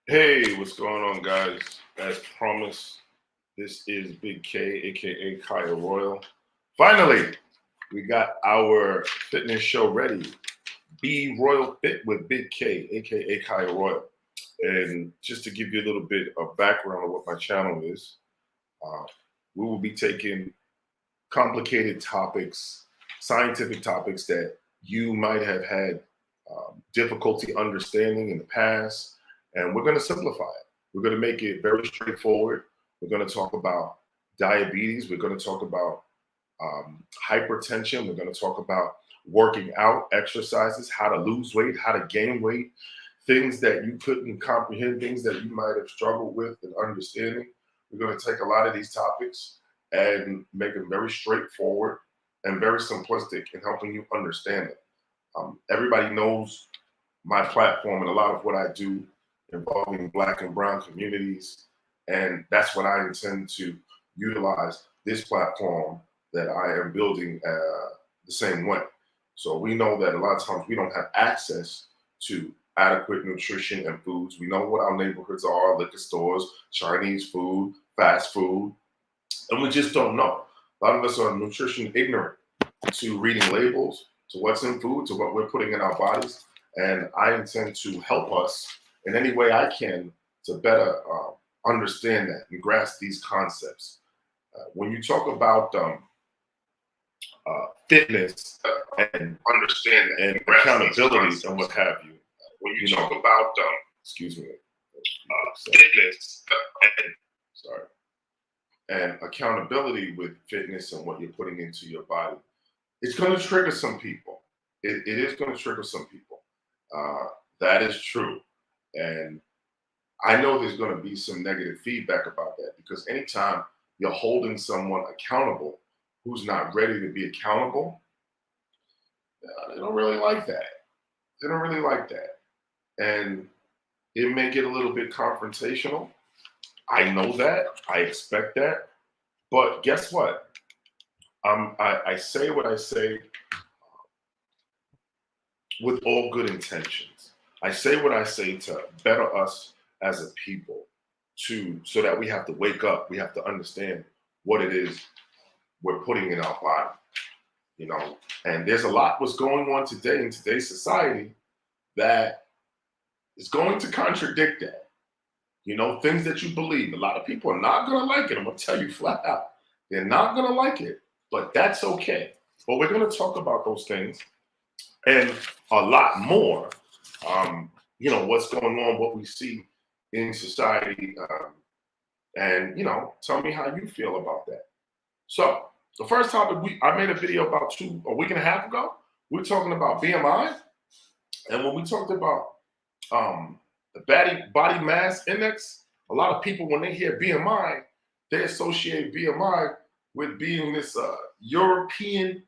Hey, what's going on, guys? As promised, this is Big K, aka Kaya Royal. Finally, we got our fitness show ready. Be Royal Fit with Big K, aka Kaya Royal. And just to give you a little bit of background of what my channel is, uh, we will be taking complicated topics, scientific topics that you might have had difficulty understanding in the past, and we're going to simplify it. We're going to make it very straightforward. We're going to talk about diabetes. We're going to talk about hypertension. We're going to talk about working out, exercises, how to lose weight, how to gain weight, things that you couldn't comprehend, things that you might have struggled with and understanding. We're going to take a lot of these topics and make them very straightforward and very simplistic in helping you understand it. Everybody knows my platform and a lot of what I do involving Black and Brown communities, and that's what I intend to utilize this platform that I am building the same way. So we know that a lot of times we don't have access to adequate nutrition and foods. We know what our neighborhoods are, liquor stores, Chinese food, fast food, and we just don't know. A lot of us are nutrition ignorant to reading labels, to what's in food, to what we're putting in our bodies. And I intend to help us in any way I can to better understand that and grasp these concepts. When you talk about fitness and understand and accountability and what have you, when you talk about, excuse me, fitness and, sorry, and accountability with fitness and what you're putting into your body, it's going to trigger some people. It is going to trigger some people. That is true. And I know there's going to be some negative feedback about that because anytime you're holding someone accountable who's not ready to be accountable, they don't really like that. They don't really like that. And it may get a little bit confrontational. I know that. I expect that. But guess what? I say what I say with all good intentions. I say what I say to better us as a people, so that we have to wake up. We have to understand what it is we're putting in our body, you know. And there's a lot what's going on today in today's society that is going to contradict that. You know, things that you believe. A lot of people are not going to like it. I'm going to tell you flat out. They're not going to like it, but that's okay. But we're going to talk about those things and a lot more. You know, what's going on, what we see in society, and, you know, tell me how you feel about that. So the first topic, I made a video about a week and a half ago. We're talking about BMI. And when we talked about the body mass index, a lot of people, when they hear BMI, they associate BMI with being this European,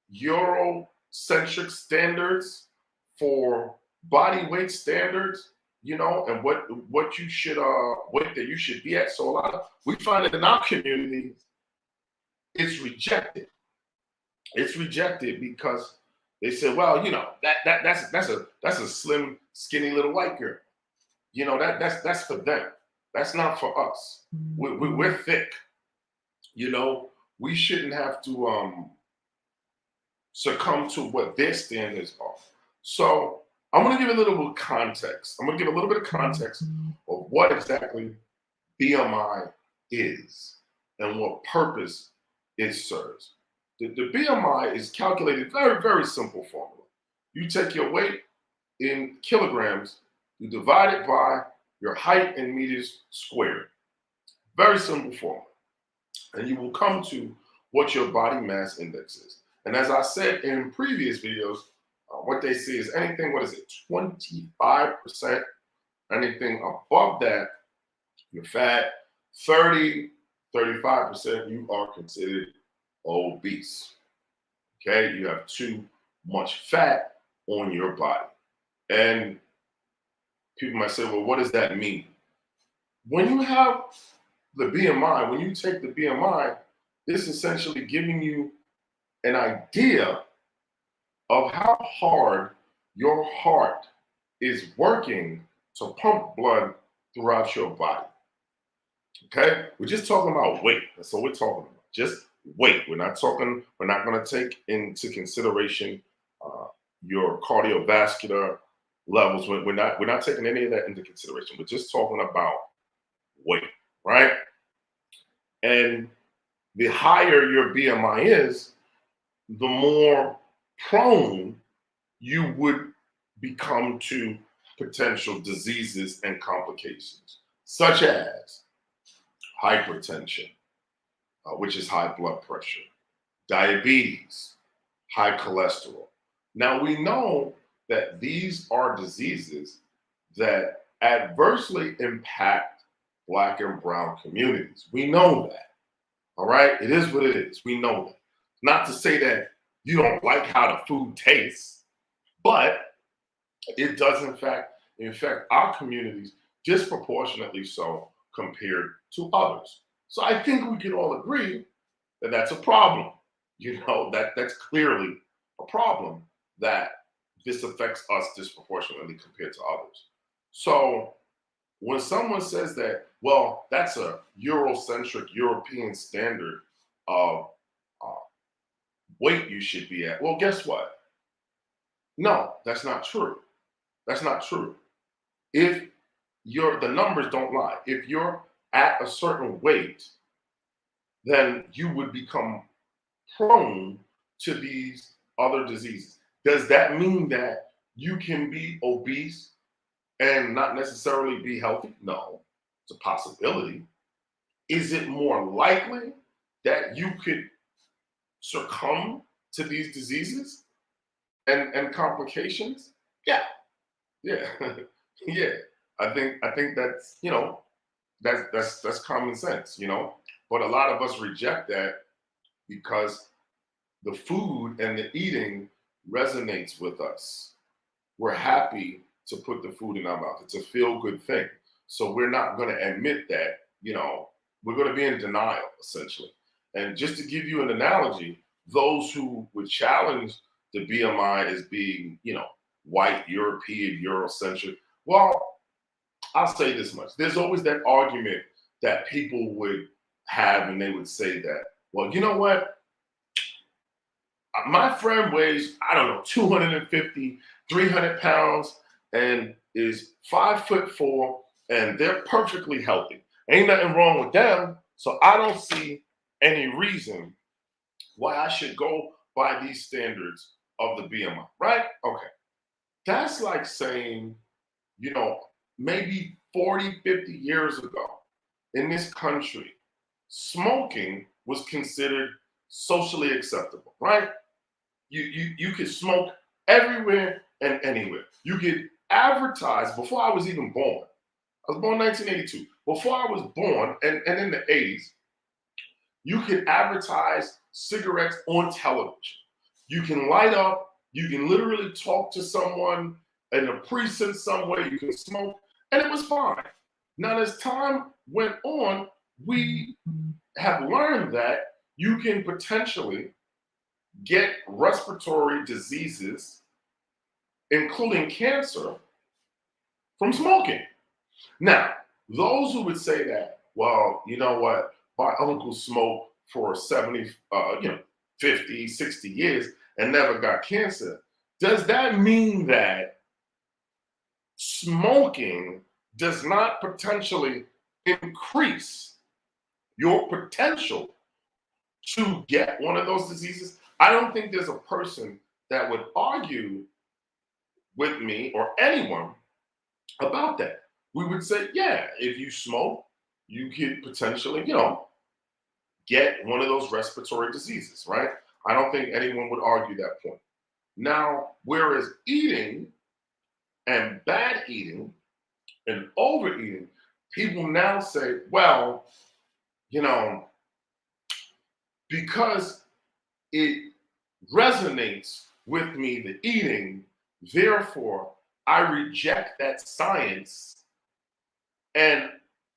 Eurocentric standards for body weight standards, you know, and what you should weight that you should be at. So a lot of, we find that in our community, it's rejected. It's rejected because they say, well, you know, that's a slim, skinny little white girl. You know, that's for them. That's not for us. We're thick. You know, we shouldn't have to succumb to what their standards are. So I'm going to give a little bit of context. I'm going to give a little bit of context of what exactly BMI is and what purpose it serves. The BMI is calculated very, very simple formula. You take your weight in kilograms, you divide it by your height in meters squared. Very simple formula. And you will come to what your body mass index is. And as I said in previous videos, what they see is anything, 25%, anything above that, you're fat. 30, 35%, you are considered obese. Okay, you have too much fat on your body. And people might say, well, what does that mean? When you have the BMI, when you take the BMI, it's essentially giving you an idea of how hard your heart is working to pump blood throughout your body. Okay? We're just talking about weight. That's all we're talking about. Just weight. We're not going to take into consideration uh, your cardiovascular levels. We're not taking any of that into consideration. We're just talking about weight, right? And the higher your BMI is, the more prone you would become to potential diseases and complications, such as hypertension, which is high blood pressure, diabetes, high cholesterol. Now, we know that these are diseases that adversely impact Black and Brown communities. We know that. All right. It is what it is. We know that. Not to say that you don't like how the food tastes, but it does infect our communities disproportionately so compared to others. So I think we can all agree that that's a problem. That's clearly a problem that this affects us disproportionately compared to others. So when someone says that, well, that's a Eurocentric European standard of uh, weight you should be at, well, guess what? No, that's not true. That's not true. If the numbers don't lie, if you're at a certain weight, then you would become prone to these other diseases. Does that mean that you can be obese and not necessarily be healthy? No, it's a possibility. Is it more likely that you could succumb to these diseases and complications? Yeah, yeah, yeah. I think that's that's common sense, But a lot of us reject that because the food and the eating resonates with us. We're happy to put the food in our mouth. It's a feel good thing. So we're not going to admit that, we're going to be in denial, essentially. And just to give you an analogy, those who would challenge the BMI as being, white, European, Eurocentric, well, I'll say this much. There's always that argument that people would have, and they would say that, well, you know what? My friend weighs, I don't know, 250, 300 pounds and is 5'4", and they're perfectly healthy. Ain't nothing wrong with them. So I don't see any reason why I should go by these standards of the BMI, right? Okay. That's like saying, maybe 40, 50 years ago in this country, smoking was considered socially acceptable, right? You could smoke everywhere and anywhere. You could advertise before I was even born. I was born in 1982. Before I was born, and in the 80s, you could advertise cigarettes on television. You can light up, you can literally talk to someone in a precinct somewhere, you can smoke, and it was fine. Now, as time went on, we have learned that you can potentially get respiratory diseases, including cancer, from smoking. Now, those who would say that, well, you know what, my uncle smoked for 70, 50, 60 years and never got cancer. Does that mean that smoking does not potentially increase your potential to get one of those diseases? I don't think there's a person that would argue with me or anyone about that. We would say, yeah, if you smoke, you could potentially, get one of those respiratory diseases, right? I don't think anyone would argue that point. Now, whereas eating and bad eating and overeating, people now say, well, because it resonates with me, the eating, therefore, I reject that science and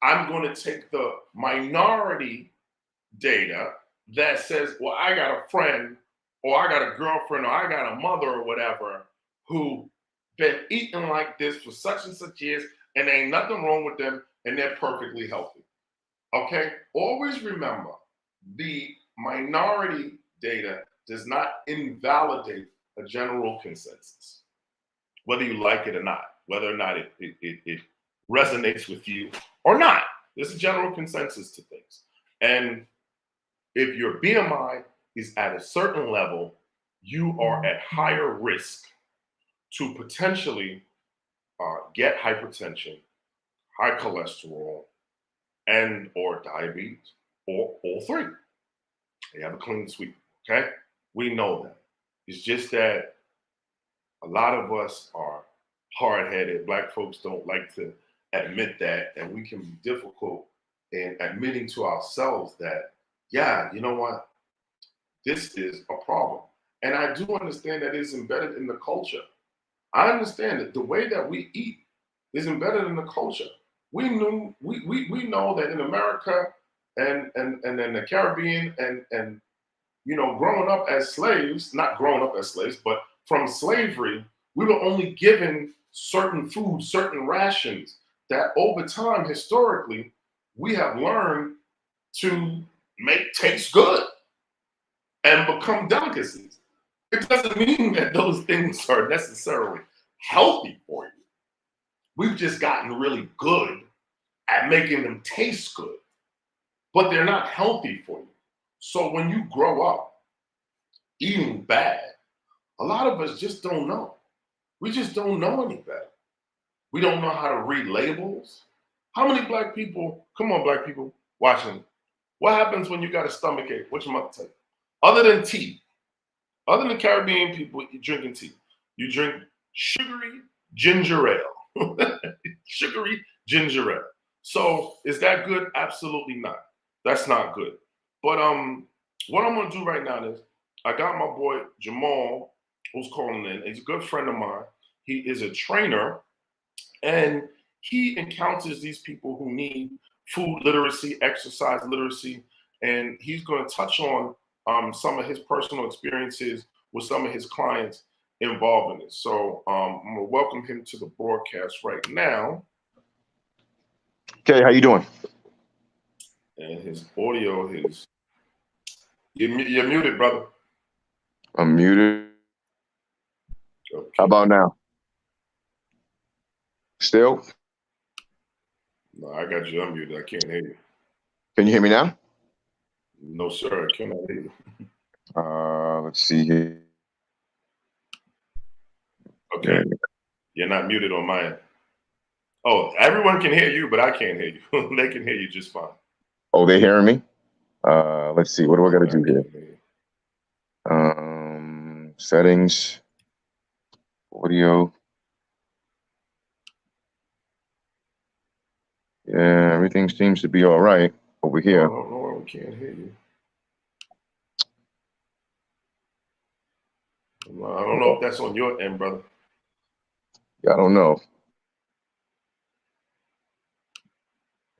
I'm going to take the minority data that says, well, I got a friend or I got a girlfriend or I got a mother or whatever who been eating like this for such and such years and there ain't nothing wrong with them, and they're perfectly healthy. Okay? Always remember, the minority data does not invalidate a general consensus, whether you like it or not, whether or not it resonates with you or not. There's a general consensus to things. And if your BMI is at a certain level, you are at higher risk to potentially get hypertension, high cholesterol, and or diabetes, or all three. You have a clean sweep, okay? We know that. It's just that a lot of us are hard-headed. Black folks don't like to admit that, and we can be difficult in admitting to ourselves that, yeah, you know what? This is a problem. And I do understand that it's embedded in the culture. I understand that the way that we eat is embedded in the culture. We know that in America and in the Caribbean and growing up as slaves, not growing up as slaves, but from slavery, we were only given certain foods, certain rations that over time, historically, we have learned to make taste good and become delicacies. It doesn't mean that those things are necessarily healthy for you. We've just gotten really good at making them taste good, but they're not healthy for you. So when you grow up eating bad, a lot of us just don't know. We just don't know any better. We don't know how to read labels. How many black people, come on, black people watching, what happens when you got a stomach ache? What your mother tell you? Other than tea, other than Caribbean people drinking tea, you drink sugary ginger ale. Sugary ginger ale. So is that good? Absolutely not. That's not good. But what I'm gonna do right now is I got my boy Jamal who's calling in. He's a good friend of mine. He is a trainer, and he encounters these people who need food literacy, exercise literacy, and he's going to touch on some of his personal experiences with some of his clients involved in this. So I'm going to welcome him to the broadcast right now. Okay, how you doing? And his audio is you're muted, brother. I'm muted. Okay. How about now? Still? No, I got you unmuted. I can't hear you. Can you hear me now? No, sir. I cannot hear you. Let's see here. Okay. You're not muted on my end. Oh, everyone can hear you, but I can't hear you. They can hear you just fine. Oh, they hearing me? Let's see. What do I got to do here? Settings, audio. Yeah, everything seems to be all right over here. I don't know why we can't hear you. I don't know if that's on your end, brother. Yeah, I don't know.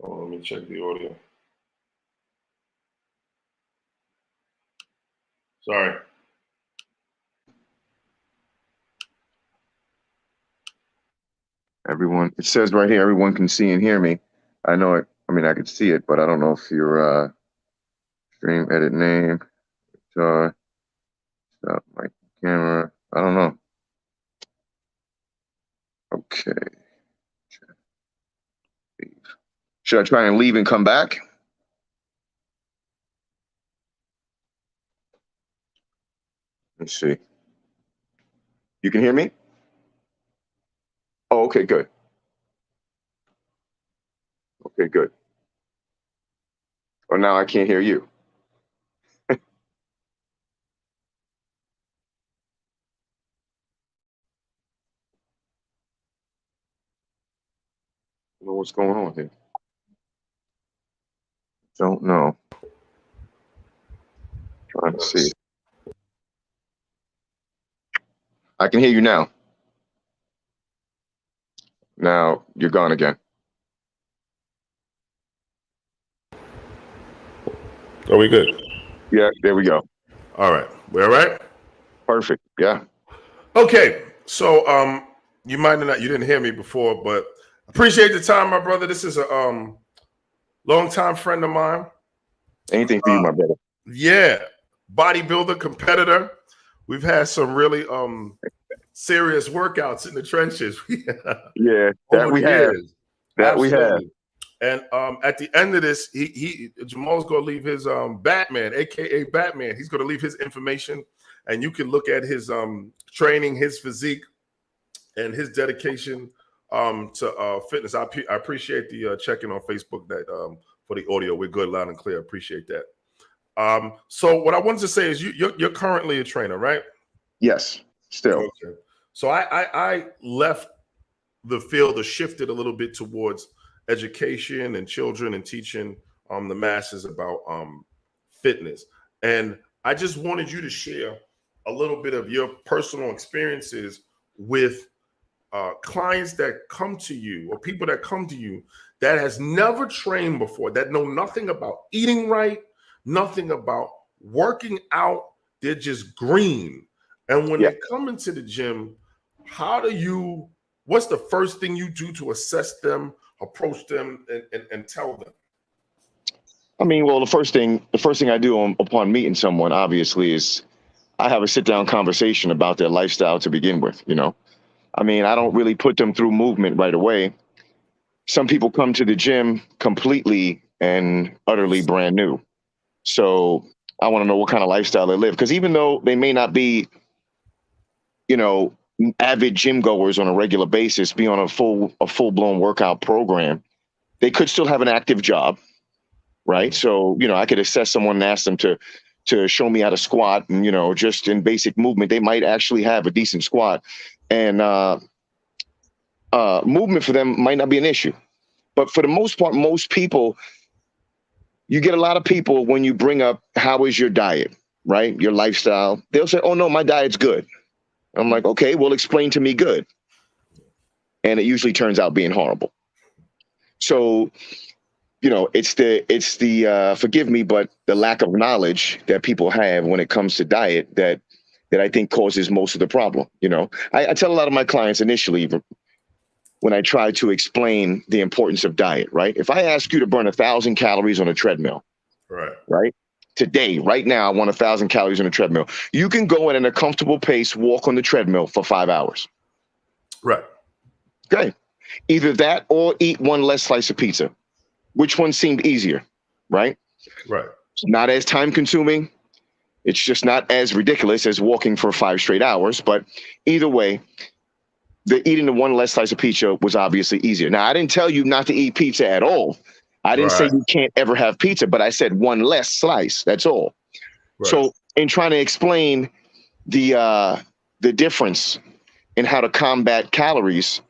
Oh, let me check the audio. Sorry. Everyone, it says right here, everyone can see and hear me. I know it. I mean, I could see it, but I don't know if you're stream edit name, stop my camera. I don't know. Okay. Should I try and leave and come back? Let's see. You can hear me? Oh, okay, good. Okay, good. Oh, now I can't hear you. I don't know what's going on here. Don't know. Trying to see. I can hear you now. Now you're gone again. Are we good? Yeah, there we go. All right. We all right? Perfect. Yeah. Okay. So you might not, you didn't hear me before, but Appreciate the time, my brother. This is a longtime friend of mine. Anything for you, my brother. Yeah, bodybuilder, competitor. We've had some really serious workouts in the trenches Yeah, that over we the have. years. That we have. Absolutely. And at the end of this, he Jamal's gonna leave his Batman, aka Batman. He's gonna leave his information, and you can look at his training, his physique, and his dedication to fitness. I appreciate the checking on Facebook that for the audio. We're good, loud and clear. Appreciate that. So what I wanted to say is you're currently a trainer, right? Yes, still. Okay. So I left the field or shifted a little bit towards education and children and teaching the masses about fitness. And I just wanted you to share a little bit of your personal experiences with clients that come to you or people that come to you that has never trained before, that know nothing about eating right, nothing about working out. They're just green. And when they come into the gym, what's the first thing you do to assess them, approach them, and tell them? I mean, well, the first thing I do upon meeting someone, obviously, is I have a sit down conversation about their lifestyle to begin with. I mean, I don't really put them through movement right away. Some people come to the gym completely and utterly brand new. So I want to know what kind of lifestyle they live. Because even though they may not be, avid gym goers on a regular basis, be on a full blown workout program, they could still have an active job, right? So, I could assess someone and ask them to show me how to squat, and just in basic movement, they might actually have a decent squat, and movement for them might not be an issue. But for the most part, most people, you get a lot of people when you bring up how is your diet, right? Your lifestyle. They'll say, "Oh no, my diet's good." I'm like, "Okay, well, explain to me good." And it usually turns out being horrible. So, it's the forgive me, but the lack of knowledge that people have when it comes to diet that I think causes most of the problem. I tell a lot of my clients initially when I try to explain the importance of diet, right? If I ask you to burn 1,000 calories on a treadmill, right? Today, right now, I want 1,000 calories on a treadmill. You can go in at a comfortable pace, walk on the treadmill for 5 hours. Right. Okay. Either that or eat one less slice of pizza. Which one seemed easier, right? Right. It's not as time consuming. It's just not as ridiculous as walking for 5 straight hours. But either way, eating the one less slice of pizza was obviously easier. Now, I didn't tell you not to eat pizza at all. I didn't say you can't ever have pizza, but I said one less slice. That's all. Right. So in trying to explain the difference in how to combat calories,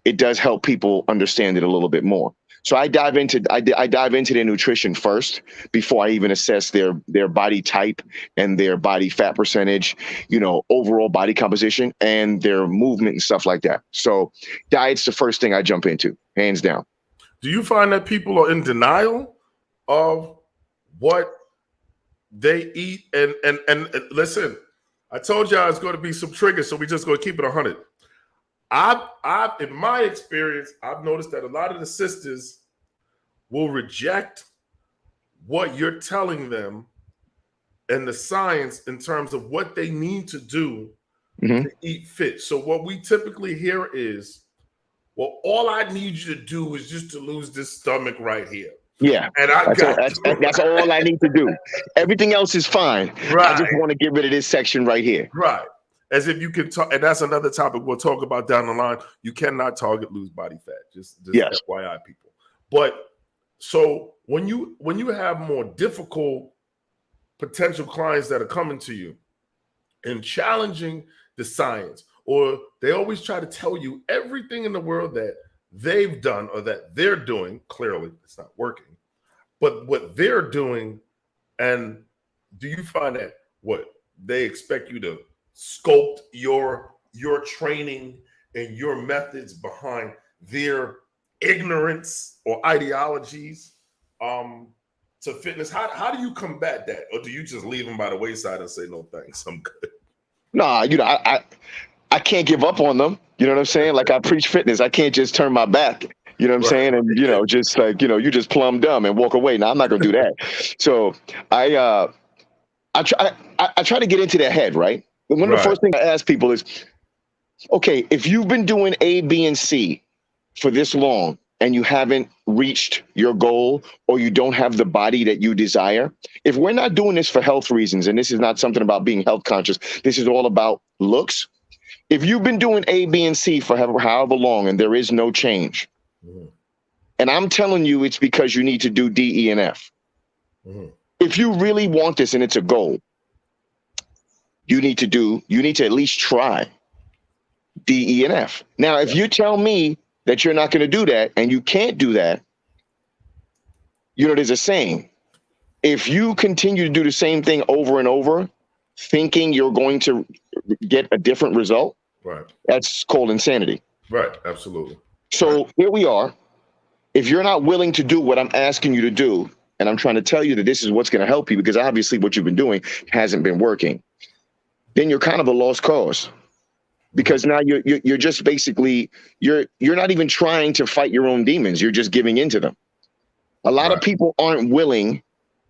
it does help people understand it a little bit more. So I dive into their nutrition first before I even assess their body type and their body fat percentage, overall body composition and their movement and stuff like that. So diet's the first thing I jump into, hands down. Do you find that people are in denial of what they eat? And listen, I told y'all it's going to be some triggers, so we just going to keep it 100. I've in my experience, I've noticed that a lot of the sisters will reject what you're telling them and the science in terms of what they need to do to eat fit. So what we typically hear is, well, all I need you to do is just to lose this stomach right here. Yeah, and that's all I need to do. Everything else is fine. Right. I just want to get rid of this section right here. Right. As if you can talk, and that's another topic we'll talk about down the line. You cannot target lose body fat. Just yes. FYI, people. But so when you have more difficult potential clients that are coming to you and challenging the science, or they always try to tell you everything in the world that they've done or that they're doing, clearly it's not working, but what they're doing, and do you find that what they expect you to sculpt your training and your methods behind their ignorance or ideologies to fitness? How do you combat that? Or do you just leave them by the wayside and say, no, thanks, I'm good? Nah, I can't give up on them. You know what I'm saying? Like I preach fitness. I can't just turn my back. You know what I'm Right. saying? And, just like, you just plumb dumb and walk away. Now, I'm not going to do that. So I try to get into their head, right? And one of the Right. first things I ask people is, okay, if you've been doing A, B, and C for this long and you haven't reached your goal or you don't have the body that you desire, if we're not doing this for health reasons, and this is not something about being health conscious, this is all about looks. If you've been doing A, B, and C for however long and there is no change, Mhm. and I'm telling you it's because you need to do D, E, and F. Mhm. If you really want this and it's a goal, you need to at least try D, E, and F. Now, if Yeah. you tell me that you're not going to do that and you can't do that, there's a saying. If you continue to do the same thing over and over, thinking you're going to get a different result, Right. that's called insanity. Right. Absolutely. Right. So here we are. If you're not willing to do what I'm asking you to do, and I'm trying to tell you that this is what's going to help you because obviously what you've been doing hasn't been working, then you're kind of a lost cause. Because now you're just basically you're not even trying to fight your own demons. You're just giving into them. A lot of Right. people aren't willing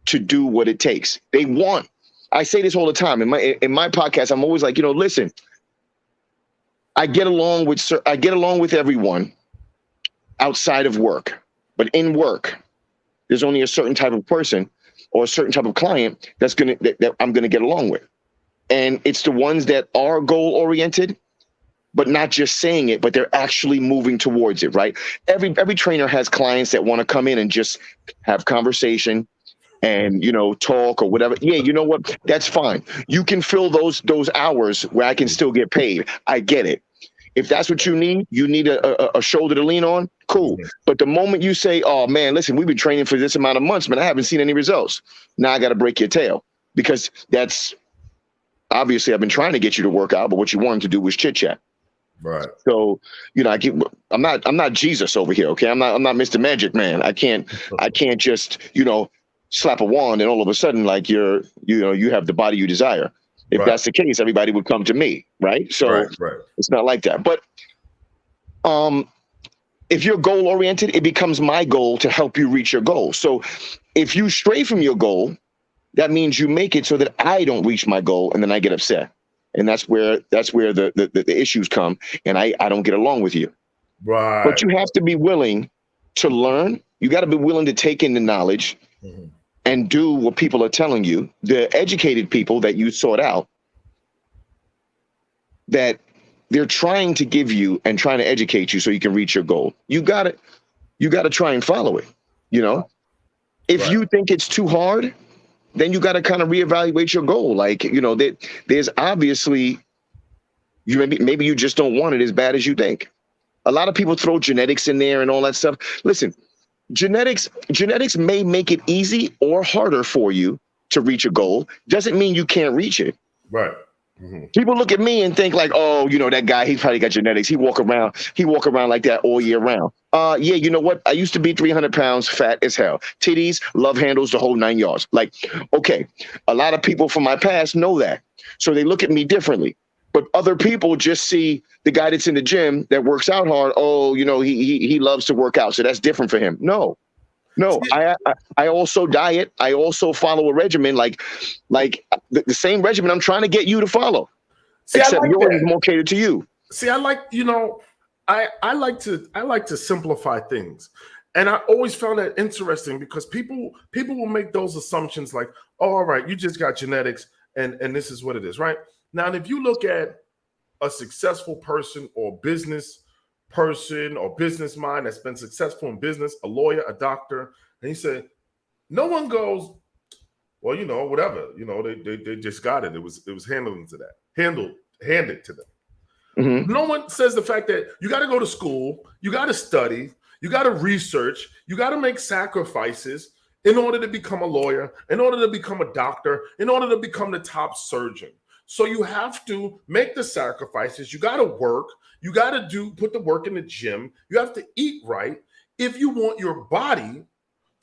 to do what it takes. They want. I say this all the time in my podcast. I'm always like, listen. I get along with everyone outside of work, but in work, there's only a certain type of person or a certain type of client that I'm gonna get along with, and it's the ones that are goal oriented, but not just saying it, but they're actually moving towards it, right? Every trainer has clients that want to come in and just have conversation and talk or whatever. Yeah, you know what? That's fine. You can fill those hours where I can still get paid. I get it. If that's what you need a shoulder to lean on, cool. Mhm. But the moment you say, oh man, listen, we've been training for this amount of months, man, I haven't seen any results. Now I got to break your tail because that's obviously I've been trying to get you to work out, but what you wanted to do was chit chat. Right. So, I'm not Jesus over here. Okay. I'm not Mr. Magic Man. I can't just, slap a wand and all of a sudden, like you have the body you desire. If Right. that's the case, everybody would come to me. Right. So Right. Right. it's not like that. But, if you're goal oriented, it becomes my goal to help you reach your goal. So if you stray from your goal, that means you make it so that I don't reach my goal and then I get upset. And that's where the issues come and I don't get along with you. But Right. you have to be willing to learn. You got to be willing to take in the knowledge Mhm. and do what people are telling you. The educated people that you sought out, that they're trying to give you and trying to educate you so you can reach your goal. You got to try and follow it. If Right. you think it's too hard, then you got to kind of reevaluate your goal. Like, there's obviously maybe you just don't want it as bad as you think. A lot of people throw genetics in there and all that stuff. Listen, genetics may make it easy or harder for you to reach a goal. Doesn't mean you can't reach it. Right. Mhm. People look at me and think like, oh, that guy, he probably got genetics. He walk around like that all year round. Yeah, you know what? I used to be 300 pounds, fat as hell. Titties, love handles, the whole 9 yards. Like, okay, a lot of people from my past know that. So they look at me differently. But other people just see the guy that's in the gym that works out hard. Oh, he loves to work out. So that's different for him. No, See, I also diet. I also follow a regimen, like the same regimen I'm trying to get you to follow, see, I except like yours is that. more catered to you. See, I like to simplify things. And I always found that interesting because people will make those assumptions like, oh, all right, you just got genetics and this is what it is, right? Now, if you look at a successful person or business person or business mind that's been successful in business, a lawyer, a doctor, and he said, no one goes, well, whatever, they just got it. It was handed to them. Hmm. No one says the fact that you got to go to school, you got to study, you got to research, you got to make sacrifices in order to become a lawyer, in order to become a doctor, in order to become the top surgeon. So you have to make the sacrifices. You got to work. You got to put the work in the gym. You have to eat right if you want your body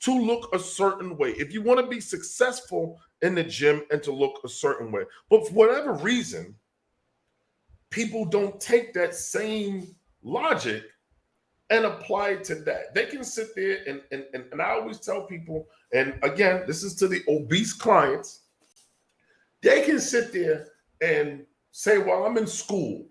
to look a certain way. If you want to be successful in the gym and to look a certain way. But for whatever reason, people don't take that same logic and apply it to that. They can sit there and I always tell people, and again, this is to the obese clients, they can sit there and say, well, I'm in school.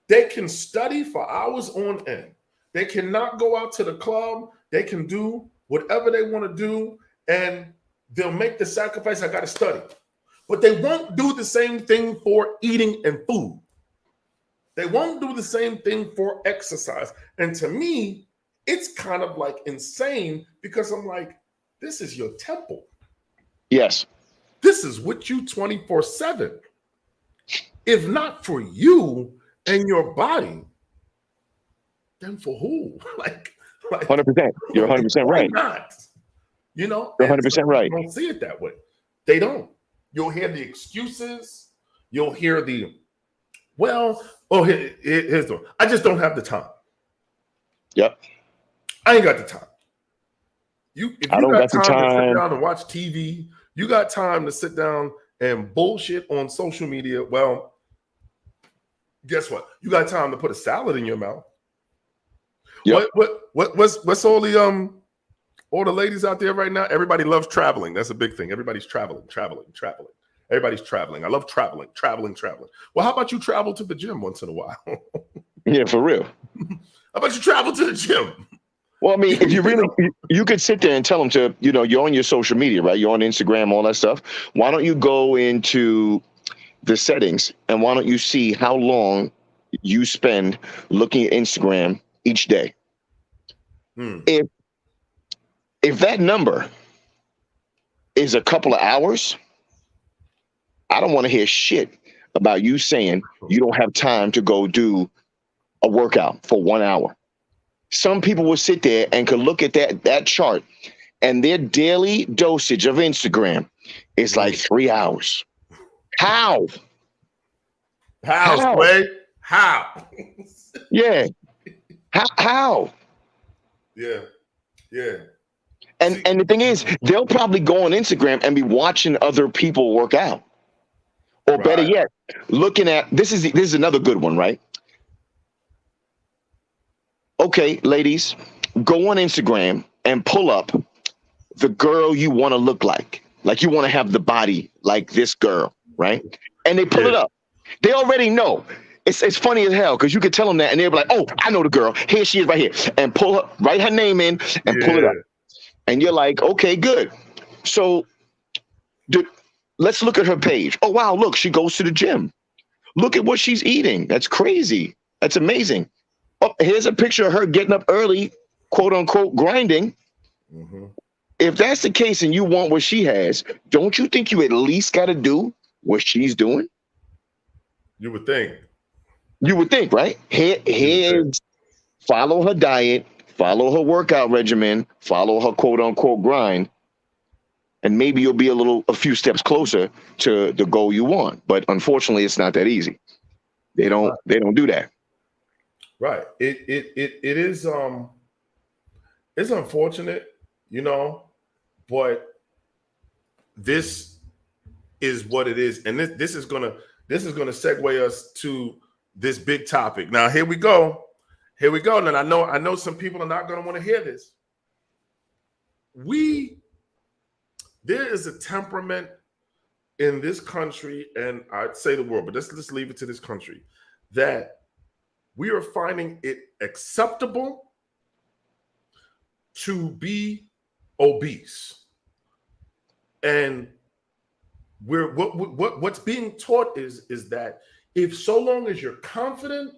They can study for hours on end. They cannot go out to the club. They can do whatever they want to do, and they'll make the sacrifice. I got to study. But they won't do the same thing for eating and food. They won't do the same thing for exercise. And to me, it's kind of like insane because I'm like, this is your temple. Yes. This is with you 24/7. If not for you and your body, then for who? like 100%. You're 100% why right. not? You know, You're 100% right. Don't see it that way. They don't. You'll hear the excuses. You'll hear the, well, here's the one. I just don't have the time. Yep. I ain't got the time. If you I don't got got the time to sit time. down and watch TV, you got time to sit down and bullshit on social media. Well, guess what? You got time to put a salad in your mouth. Yep. What's all the ladies out there right now? Everybody loves traveling. That's a big thing. Everybody's traveling. Everybody's traveling. I love traveling. Well, how about you travel to the gym once in a while? Yeah, for real. How about you travel to the gym? Well, I mean, if you really, you could sit there and tell them to, you're on your social media, right? You're on Instagram, all that stuff. Why don't you go into the settings and why don't you see how long you spend looking at Instagram each day? If that number is a couple of hours, I don't want to hear shit about you saying you don't have time to go do a workout for 1 hour. Some people will sit there and could look at that chart, and their daily dosage of Instagram is like 3 hours. How? Sway? How? Yeah. How? Yeah. And the thing is, they'll probably go on Instagram and be watching other people work out. Or better yet, looking at this is another good one, right? Okay, ladies, go on Instagram and pull up the girl you want to look like. Like you want to have the body like this girl, right? And they pull it up. They already know. It's funny as hell because you could tell them that and they'll be like, oh, I know the girl. Here she is right here. And write her name in and pull it up. And you're like, okay, good. So let's look at her page. Oh, wow, look, she goes to the gym. Look at what she's eating. That's crazy. That's amazing. Oh, here's a picture of her getting up early, quote unquote, grinding. Mm-hmm. If that's the case and you want what she has, don't you think you at least got to do what she's doing? You would think. You would think, right? Here's follow her diet, follow her workout regimen, follow her quote unquote grind, and maybe you'll be a few steps closer to the goal you want. But unfortunately, it's not that easy. They don't do that. Right. It is it's unfortunate, but this is what it is, and this is gonna segue us to this big topic. Now here we go. And I know some people are not gonna want to hear this. There is a temperament in this country, and I'd say the world, but let's just leave it to this country, that we are finding it acceptable to be obese. And what's being taught is that if so long as you're confident,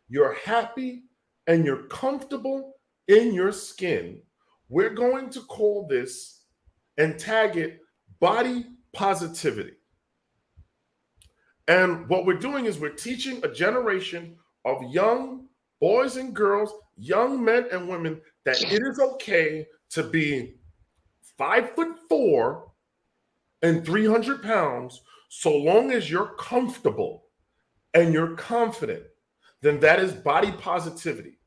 you're happy, and you're comfortable in your skin, we're going to call this and tag it body positivity. And what we're doing is we're teaching a generation of young boys and girls, young men and women, that it is okay to be 5'4" and 300 pounds, so long as you're comfortable and you're confident, then that is body positivity.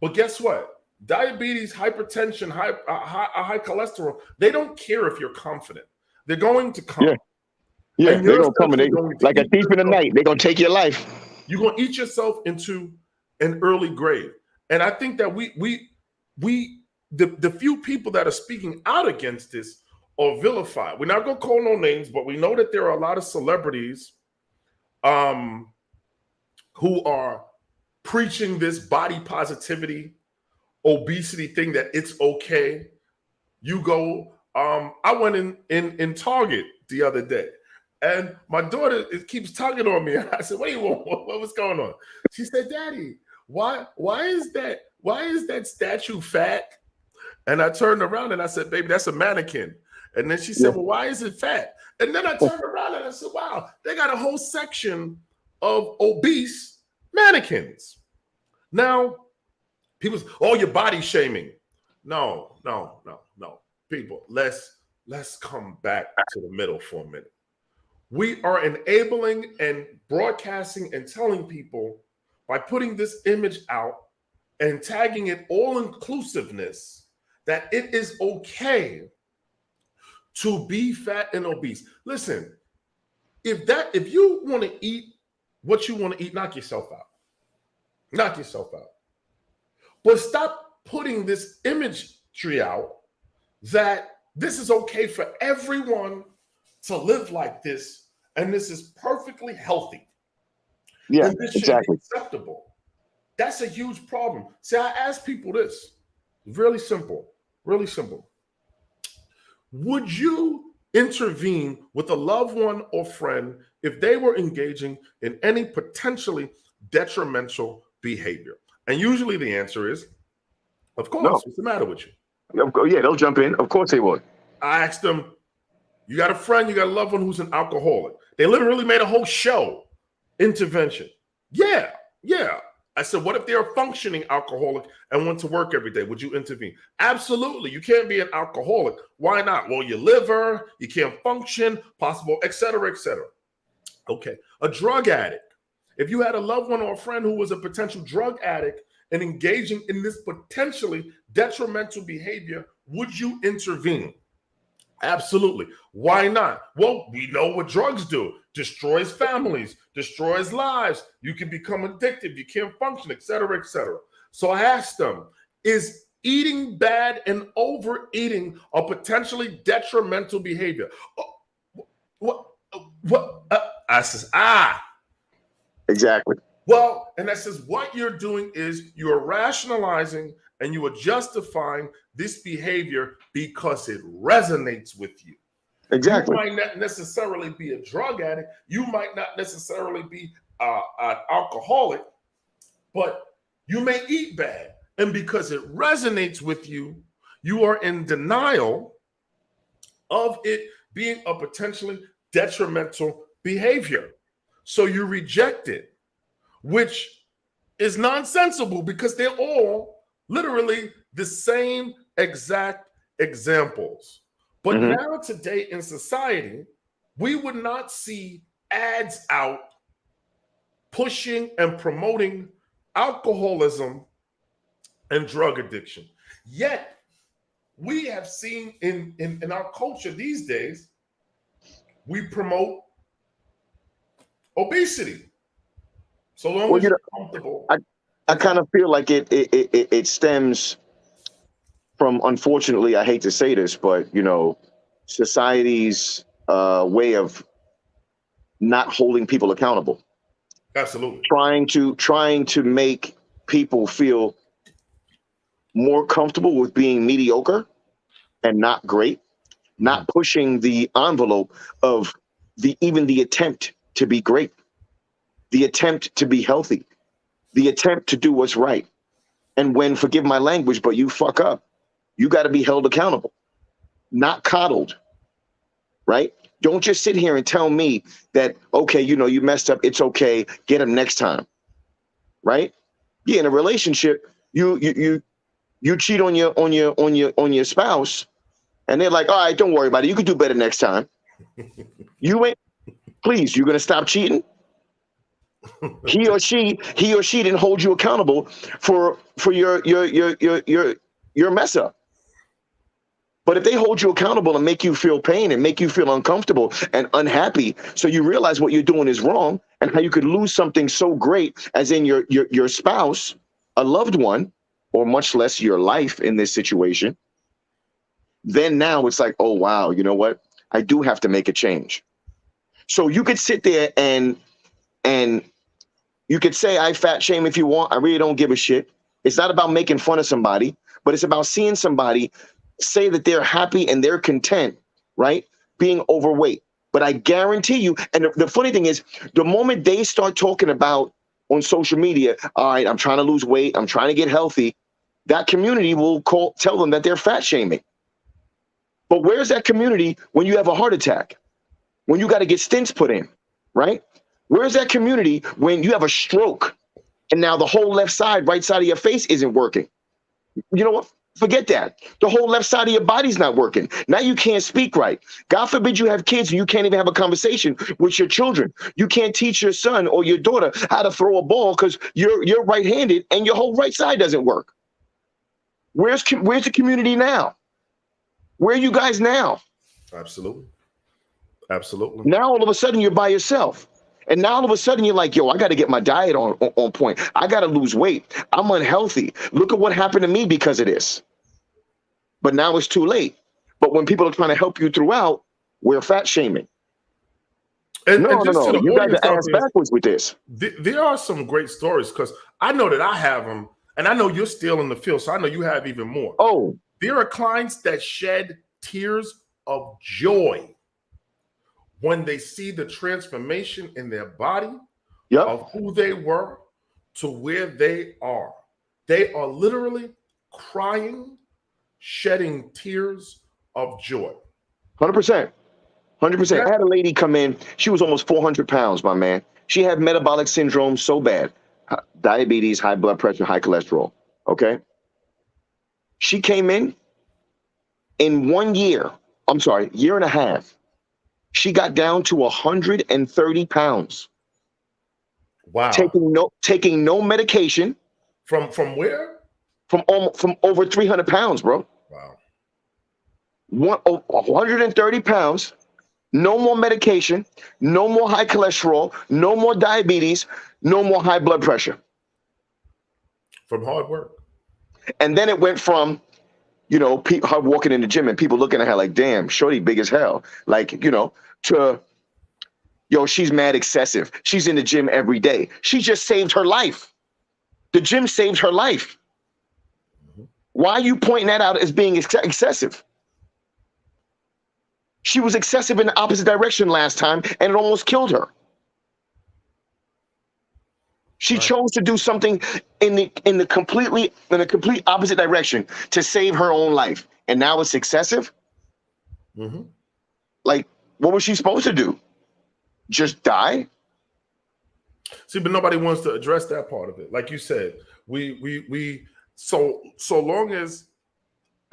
But guess what? Diabetes, hypertension, high cholesterol, they don't care if you're confident. They're going to come. Yeah, they're going to come and like a thief in the night. They're going to take your life. You're going to eat yourself into an early grave. And I think that the few people that are speaking out against this are vilified. We're not gonna call no names, but we know that there are a lot of celebrities who are preaching this body positivity, obesity thing, that it's okay. You go, I went in Target the other day, and my daughter keeps tugging on me. I said, "What do you want? What's going on?" She said, "Daddy, why is that statue fat?" And I turned around and I said, "Baby, that's a mannequin." And then she said, "Well, why is it fat?" And then I turned around and I said, "Wow, they got a whole section of obese mannequins." Now, people say, "Oh, you're body shaming." No. People, let's come back to the middle for a minute. We are enabling and broadcasting and telling people by putting this image out and tagging it all inclusiveness that it is okay to be fat and obese. Listen, if you want to eat what you want to eat, knock yourself out. Knock yourself out. But stop putting this imagery out that this is okay for everyone to live like this, and this is perfectly healthy. Yeah, And this should exactly. be acceptable. That's a huge problem. See, I ask people this. Really simple. Really simple. Would you intervene with a loved one or friend if they were engaging in any potentially detrimental behavior? And usually the answer is, of course. No. What's the matter with you? Yeah, they'll jump in. Of course they would. I asked them, you got a friend, you got a loved one who's an alcoholic. They literally made a whole show, intervention. Yeah. I said, what if they're a functioning alcoholic and went to work every day? Would you intervene? Absolutely. You can't be an alcoholic. Why not? Well, your liver, you can't function, possible, et cetera, et cetera. Okay. A drug addict. If you had a loved one or a friend who was a potential drug addict and engaging in this potentially detrimental behavior, would you intervene? Absolutely. Why not? Well, we know what drugs do. Destroys families, destroys lives. You can become addicted. You can't function, et cetera, et cetera. So I asked them, is eating bad and overeating a potentially detrimental behavior? What? I says, Exactly. Well, and that says what you're doing is you're rationalizing and you are justifying this behavior because it resonates with you. Exactly. You might not necessarily be a drug addict. You might not necessarily be an alcoholic, but you may eat bad. And because it resonates with you, you are in denial of it being a potentially detrimental behavior. So you reject it, which is nonsensical because they're all literally the same exact examples. But now today in society, we would not see ads out pushing and promoting alcoholism and drug addiction. Yet we have seen in our culture these days, we promote obesity. So long as you're comfortable. I kind of feel like it stems from, unfortunately, I hate to say this, but society's way of not holding people accountable. Absolutely. Trying to make people feel more comfortable with being mediocre and not great, not pushing the envelope of even the attempt to be great, the attempt to be healthy, the attempt to do what's right. And when, forgive my language, but you fuck up, you got to be held accountable, not coddled, right? Don't just sit here and tell me that, okay, you messed up. It's okay. Get him next time, right? Yeah, in a relationship, you cheat on your spouse, and they're like, all right, don't worry about it. You could do better next time. Please, you're gonna stop cheating? He or she didn't hold you accountable for your mess up. But if they hold you accountable and make you feel pain and make you feel uncomfortable and unhappy, so you realize what you're doing is wrong and how you could lose something so great as in your spouse, a loved one, or much less your life in this situation, then now it's like, oh wow, you know what? I do have to make a change. So you could sit there and you could say I fat shame if you want. I really don't give a shit. It's not about making fun of somebody, but it's about seeing somebody say that they're happy and they're content, right? Being overweight. But I guarantee you, and the funny thing is, the moment they start talking about on social media, all right, I'm trying to lose weight, I'm trying to get healthy, that community will tell them that they're fat shaming. But where's that community when you have a heart attack? When you got to get stents put in, right? Where's that community when you have a stroke and now the whole left side, right side of your face isn't working? You know what? Forget that. The whole left side of your body's not working. Now you can't speak right. God forbid you have kids and you can't even have a conversation with your children. You can't teach your son or your daughter how to throw a ball because you're right-handed and your whole right side doesn't work. Where's the community now? Where are you guys now? Absolutely. Absolutely. Now all of a sudden you're by yourself. And now all of a sudden you're like, yo, I got to get my diet on point. I got to lose weight. I'm unhealthy. Look at what happened to me because of this. But now it's too late. But when people are trying to help you throughout, we're fat shaming. And No. You guys audience are ass backwards with this. There are some great stories because I know that I have them, and I know you're still in the field, so I know you have even more. Oh, there are clients that shed tears of joy when they see the transformation in their body of who they were to where they are. They are literally crying, shedding tears of joy. 100%. 100%. I had a lady come in. She was almost 400 pounds, my man. She had metabolic syndrome so bad. Diabetes, high blood pressure, high cholesterol. Okay. She came in 1 year. I'm sorry, year and a half. She got down to 130 pounds. Wow. Taking no medication. From where? From over 300 pounds, bro. Wow. 130 pounds, no more medication, no more high cholesterol, no more diabetes, no more high blood pressure. From hard work. And then it went from, her walking in the gym and people looking at her like, damn, shorty big as hell. Like, to, yo, she's mad excessive. She's in the gym every day. She just saved her life. The gym saved her life. Mm-hmm. Why are you pointing that out as being excessive? She was excessive in the opposite direction last time and it almost killed her. She chose to do something in the complete opposite direction to save her own life. And now it's excessive. Mm-hmm. Like, what was she supposed to do? Just die? See, but nobody wants to address that part of it. Like you said, we so long as,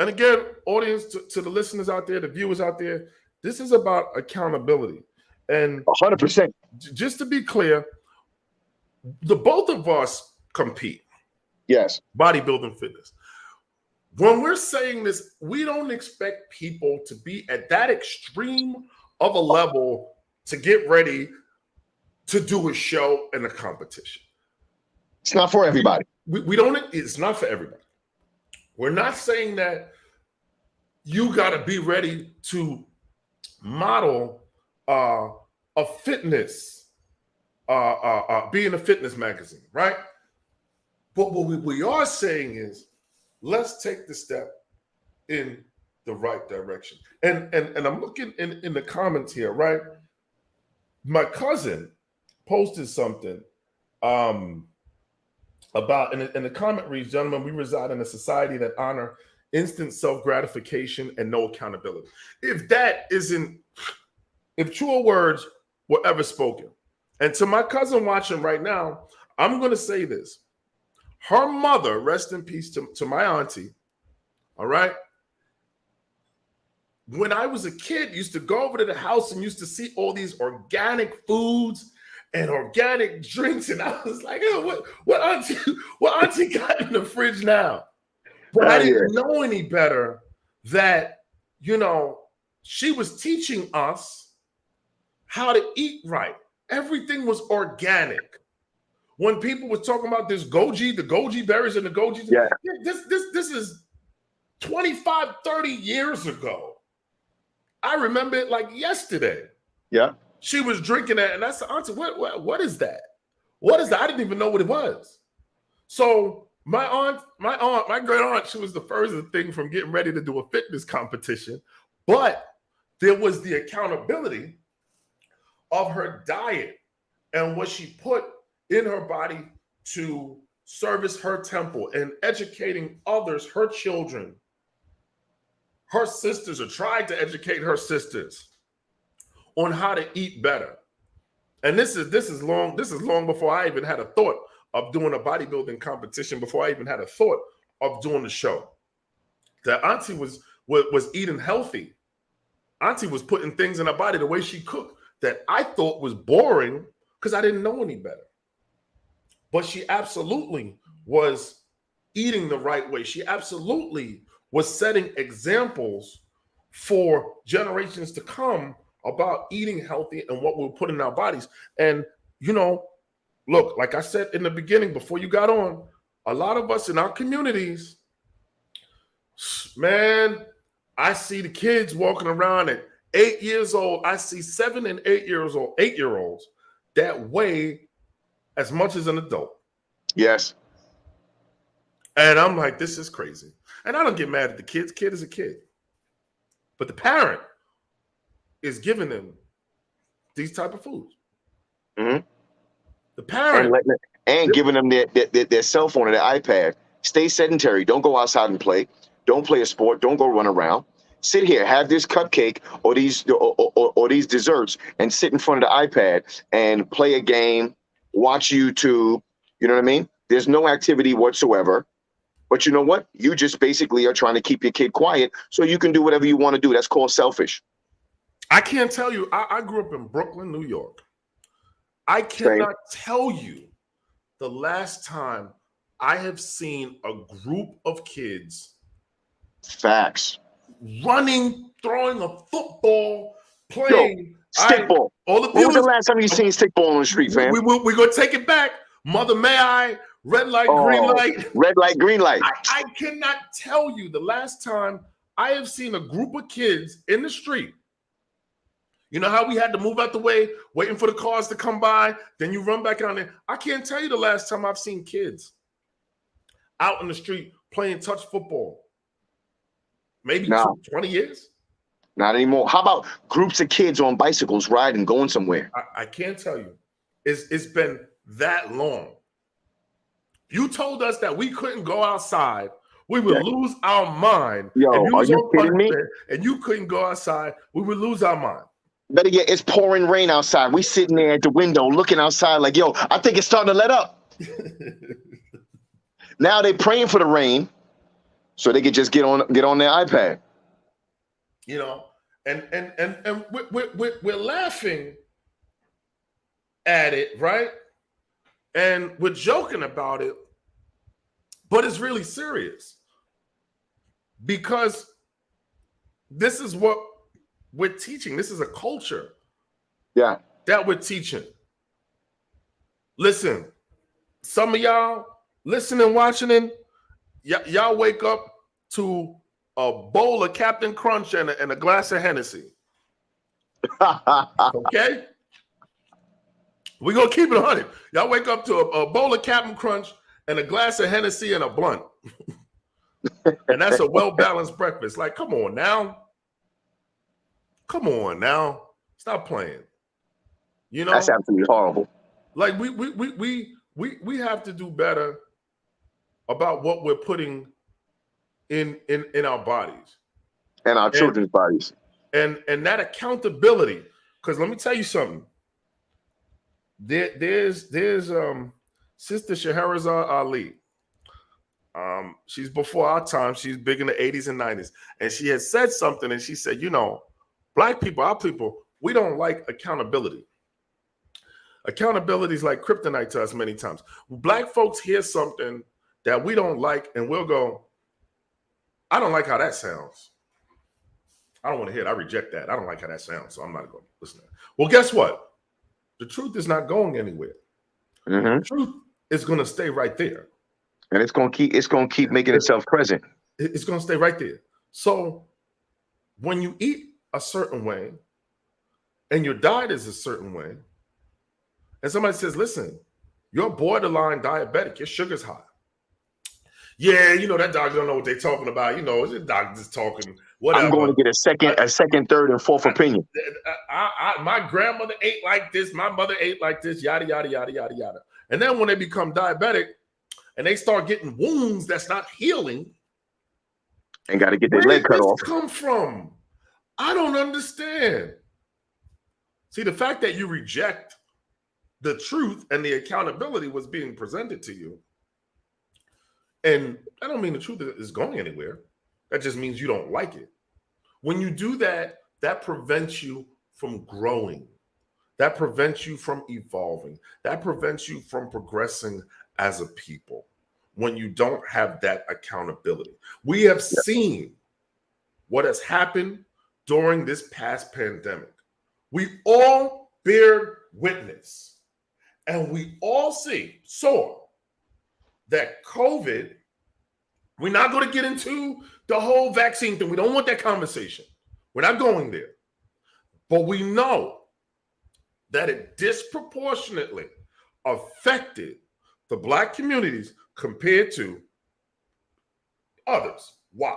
and again, audience, to the listeners out there, the viewers out there, this is about accountability. And 100%. Just to be clear, the both of us compete. Yes. Bodybuilding, fitness. When we're saying this, we don't expect people to be at that extreme of a level to get ready to do a show and a competition. It's not for everybody. We don't, it's not for everybody. We're not saying that you got to be ready to model a fitness, be in a fitness magazine, right? But what we are saying is, let's take the step in the right direction. And I'm looking in the comments here, right? My cousin posted something about, and the comment reads, gentlemen, we reside in a society that honor instant self-gratification and no accountability. If truer words were ever spoken, and to my cousin watching right now, I'm going to say this. Her mother, rest in peace to my auntie, all right? When I was a kid, used to go over to the house and used to see all these organic foods and organic drinks, and I was like, oh, what auntie got in the fridge now? But I didn't know any better that, she was teaching us how to eat right. Everything was organic. when people were talking about this goji, the goji berries and the goji, Yeah. This is 25, 30 years ago. I remember it like yesterday. Yeah. She was drinking that, and I said, Auntie, what is that? What is that? I didn't even know what it was. So my great aunt, she was the furthest thing from getting ready to do a fitness competition, but there was the accountability of her diet and what she put in her body to service her temple and educating others, her children, her sisters, or tried to educate her sisters on how to eat better. And this is long before I even had a thought of doing a bodybuilding competition, before I even had a thought of doing the show. That Auntie was eating healthy. Auntie was putting things in her body the way she cooked that I thought was boring because I didn't know any better. But she absolutely was eating the right way. She absolutely was setting examples for generations to come about eating healthy and what we'll put in our bodies. And, you know, look, like I said in the beginning, before you got on, a lot of us in our communities, man, I see the kids walking around at 8 years old. I see 7 and 8 years old, 8-year-olds that weigh as much as an adult. Yes. And I'm like, this is crazy. And I don't get mad at the kids. Kid is a kid. But the parent is giving them these type of foods. Mm-hmm. The parent. And giving them their cell phone or their iPad. Stay sedentary. Don't go outside and play. Don't play a sport. Don't go run around. Sit here, have this cupcake or these desserts, and sit in front of the iPad and play a game, watch YouTube. You know what I mean? There's no activity whatsoever. But you know what? You just basically are trying to keep your kid quiet so you can do whatever you want to do. That's called selfish. I can't tell you. I grew up in Brooklyn, New York. I cannot tell you the last time I have seen a group of kids. Facts. Running, throwing a football, playing stickball. All the when was the last time you seen stickball on the street, fam? We're going to take it back. Mother, may I? Red light, green light. Red light, green light. I cannot tell you the last time I have seen a group of kids in the street. You know how we had to move out the way, waiting for the cars to come by, then you run back out there. I can't tell you the last time I've seen kids out in the street playing touch football. Maybe 20 years? Not anymore. How about groups of kids on bicycles riding, going somewhere? I can't tell you. It's been that long. You told us that we couldn't go outside. We would lose our mind. Yo, are you kidding me? And you couldn't go outside. We would lose our mind. Better yet, it's pouring rain outside. We sitting there at the window looking outside like, yo, I think it's starting to let up. Now they're praying for the rain so they could just get on their iPad. You know, and we're laughing at it, right? And we're joking about it, but it's really serious because this is what we're teaching. This is a culture that we're teaching. Listen, some of y'all listening, watching, y'all wake up to a bowl of Captain Crunch and a glass of Hennessy. Okay? We're going to keep it 100. Y'all wake up to a bowl of Captain Crunch and a glass of Hennessy and a blunt. And that's a well-balanced breakfast. Like, come on now. Come on now. Stop playing. You know? That's absolutely horrible. Like, we have to do better about what we're putting in our bodies. And our children's bodies. And that accountability. Because let me tell you something. There's Sister Scheherazade Ali. She's before our time. She's big in the 80s and 90s. And she had said something, and she said, you know, Black people, our people, we don't like accountability. Accountability is like kryptonite to us many times. Black folks hear something that we don't like, and we'll go, I don't like how that sounds. I don't want to hear it. I reject that. I don't like how that sounds, so I'm not going to listen to that. Well, guess what? The truth is not going anywhere. Mm-hmm. The truth is going to stay right there. And it's gonna keep making itself present. It's going to stay right there. So when you eat a certain way and your diet is a certain way, and somebody says, listen, you're borderline diabetic, your sugar's high. Yeah, you know, that doctor don't know what they're talking about. You know, the doctor's talking, whatever. I'm going to get a second, third, and fourth opinion. My grandmother ate like this, my mother ate like this, yada, yada, yada, yada, yada. And then when they become diabetic and they start getting wounds that's not healing, And got to get their where leg did cut this off. come from? I don't understand. See, the fact that you reject the truth and the accountability was being presented to you, and I don't mean the truth is going anywhere. That just means you don't like it. When you do that, that prevents you from growing. That prevents you from evolving. That prevents you from progressing as a people when you don't have that accountability. We have seen what has happened during this past pandemic. We all bear witness, and we all saw that COVID, we're not going to get into the whole vaccine thing. We don't want that conversation. We're not going there. But we know that it disproportionately affected the Black communities compared to others. Why?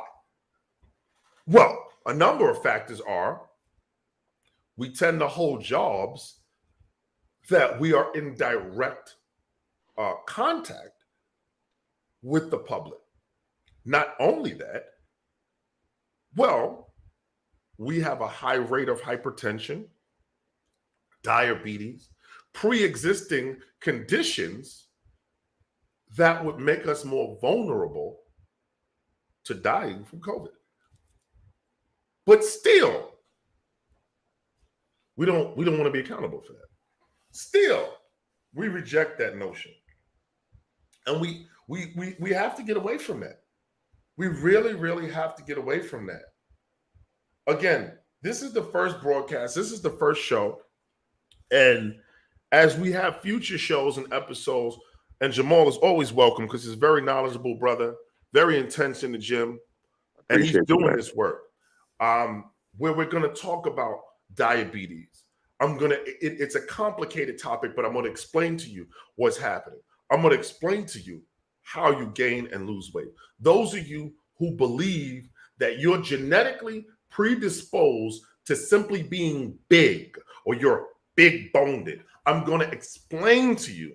Well, a number of factors are we tend to hold jobs that we are in direct contact with the public. Not only that, well, we have a high rate of hypertension, diabetes, pre-existing conditions that would make us more vulnerable to dying from COVID. But still, we don't want to be accountable for that. Still, we reject that notion. And we have to get away from that. We really, really have to get away from that. Again, this is the first broadcast. This is the first show. And as we have future shows and episodes, and Jamal is always welcome because he's a very knowledgeable brother, very intense in the gym, and he's doing this work. Where we're going to talk about diabetes. It's a complicated topic, but I'm going to explain to you what's happening. I'm going to explain to you how you gain and lose weight. Those of you who believe that you're genetically predisposed to simply being big or you're big boned, I'm going to explain to you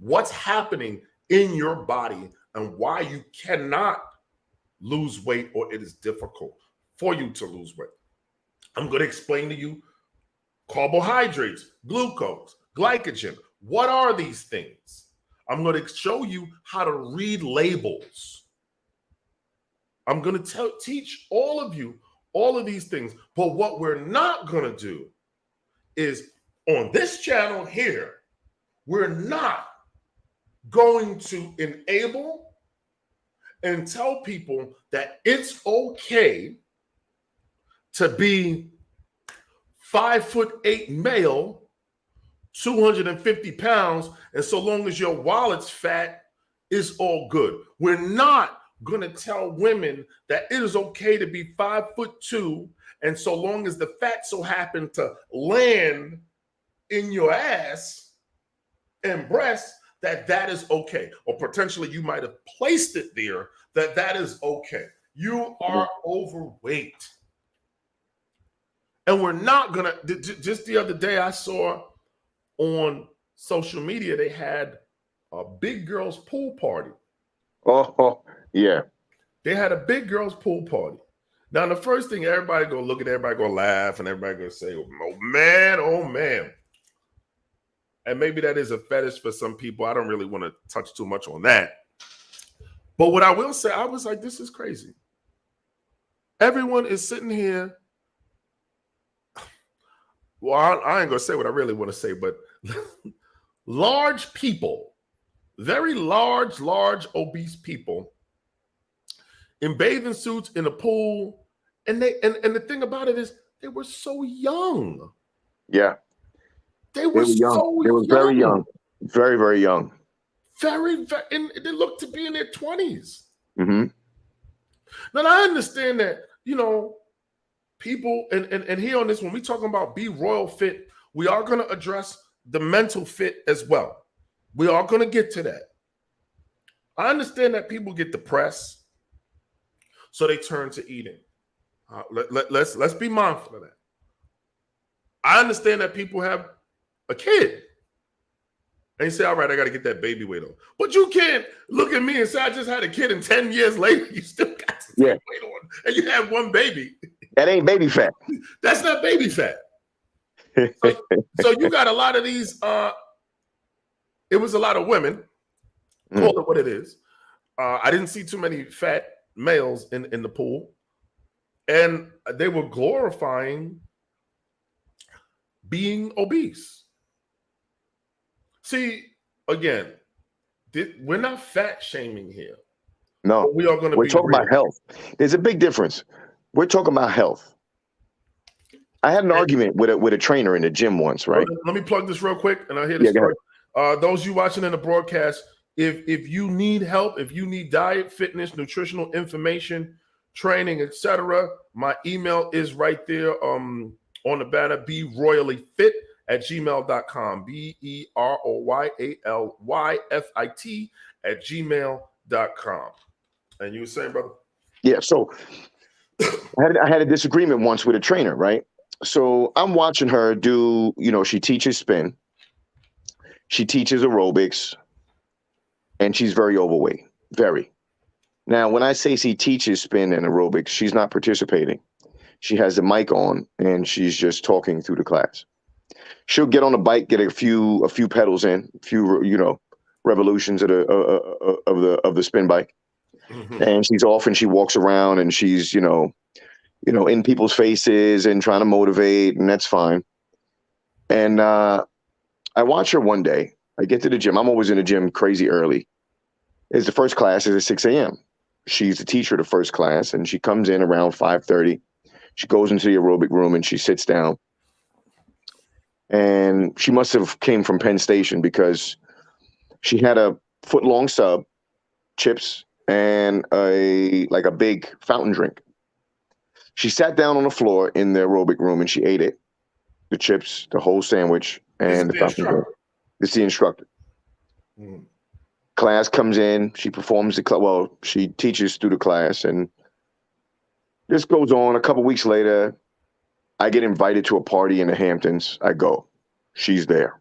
what's happening in your body and why you cannot lose weight or it is difficult for you to lose weight. I'm going to explain to you carbohydrates, glucose, glycogen. What are these things? I'm going to show you how to read labels. I'm going to teach all of you all of these things. But what we're not going to do is on this channel here, we're not going to enable and tell people that it's okay to be 5'8" male, 250 pounds, and so long as your wallet's fat, it's all good. We're not going to tell women that it is okay to be 5'2", and so long as the fat so happen to land in your ass and breast, that is okay. Or potentially you might have placed it there, that is okay. You are overweight. And we're not going to, just the other day I saw on social media, they had a big girls pool party. Oh, yeah. They had a big girls pool party. Now, the first thing everybody go look at, everybody go laugh, and everybody go say, oh man. And maybe that is a fetish for some people. I don't really want to touch too much on that. But what I will say, I was like, this is crazy. Everyone is sitting here. Well, I ain't going to say what I really want to say, but large people, very large, obese people in bathing suits in a pool. And the thing about it is they were so young. Yeah. They were young. so They were young. very young. Very, very young. and they look to be in their 20s. Mm-hmm. Now, I understand that, people, and here on this, when we talking about Be Royal Fit, we are going to address the mental fit as well. We are going to get to that. I understand that people get depressed, so they turn to eating. Let's be mindful of that. I understand that people have a kid, and you say, all right, I got to get that baby weight on. But you can't look at me and say, I just had a kid, and 10 years later, you still got the same weight on, and you have one baby. That ain't baby fat. That's not baby fat. So you got a lot of these, it was a lot of women, call it what it is. I didn't see too many fat males in the pool, and they were glorifying being obese. See, again, we're not fat shaming here. No, we are going to. We're talking about health. There's a big difference. We're talking about health. I had an argument with a trainer in the gym once, right? Let me plug this real quick, and I'll hear the story. Those you watching in the broadcast, if you need help, if you need diet, fitness, nutritional information, training, etc., my email is right there on the banner, beroyallyfit@gmail.com, beroyallyfit@gmail.com. And you were saying, brother? Yeah, so I had a disagreement once with a trainer, right? So I'm watching her do, she teaches spin, she teaches aerobics, and she's very overweight, very. Now, when I say she teaches spin and aerobics, she's not participating. She has the mic on and she's just talking through the class. She'll get on the bike, get a few pedals in, a few, revolutions of the spin bike, and she's off and she walks around and she's, in people's faces and trying to motivate, and that's fine. And I watch her one day. I get to the gym. I'm always in the gym crazy early. It's the first class is at 6 a.m. She's the teacher of the first class, and she comes in around 5:30. She goes into the aerobic room and she sits down. And she must have came from Penn Station because she had a foot-long sub, chips, and a big fountain drink. She sat down on the floor in the aerobic room and she ate it, the chips, the whole sandwich, and the fountain drink. It's the instructor. Class comes in, she performs she teaches through the class, and this goes on. A couple weeks later, I get invited to a party in the Hamptons. I go. She's there.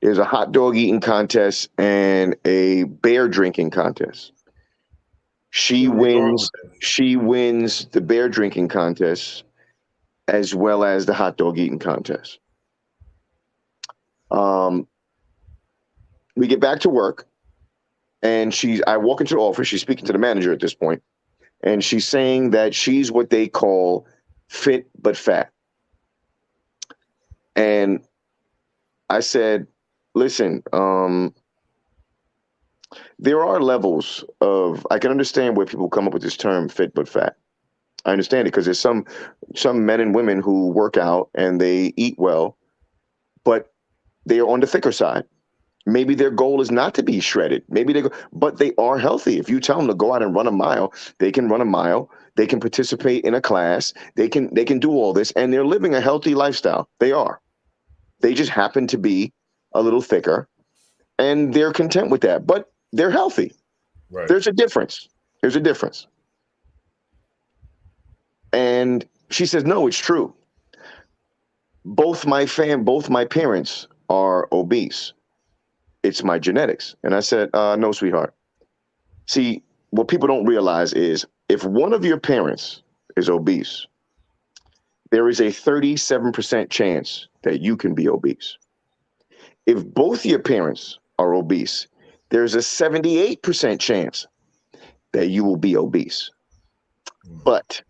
There's a hot dog eating contest and a beer drinking contest. She wins the beer drinking contest as well as the hot dog eating contest. We get back to work, and I walk into the office. She's speaking to the manager at this point, and she's saying that she's what they call fit but fat. And I said, listen, there are levels of, I can understand where people come up with this term fit but fat. I understand it because there's some men and women who work out and they eat well, but they are on the thicker side. Maybe their goal is not to be shredded. But they are healthy. If you tell them to go out and run a mile, they can run a mile. They can participate in a class. They can do all this, and they're living a healthy lifestyle. They are. They just happen to be a little thicker, and they're content with that. But they're healthy. Right. There's a difference. And she says, no, it's true. Both my parents are obese. It's my genetics. And I said, no, sweetheart. See, what people don't realize is if one of your parents is obese, there is a 37% chance that you can be obese. If both your parents are obese, there's a 78% chance that you will be obese. But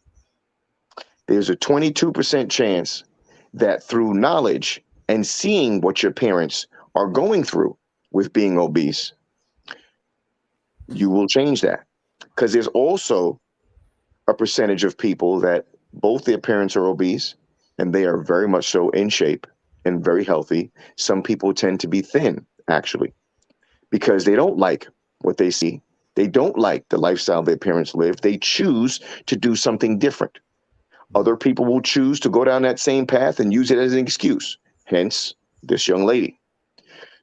there's a 22% chance that through knowledge and seeing what your parents are going through with being obese, you will change that. Because there's also a percentage of people that both their parents are obese and they are very much so in shape and very healthy. Some people tend to be thin, actually. because they don't like what they see. They don't like the lifestyle their parents live. They choose to do something different. Other people will choose to go down that same path and use it as an excuse. Hence, this young lady.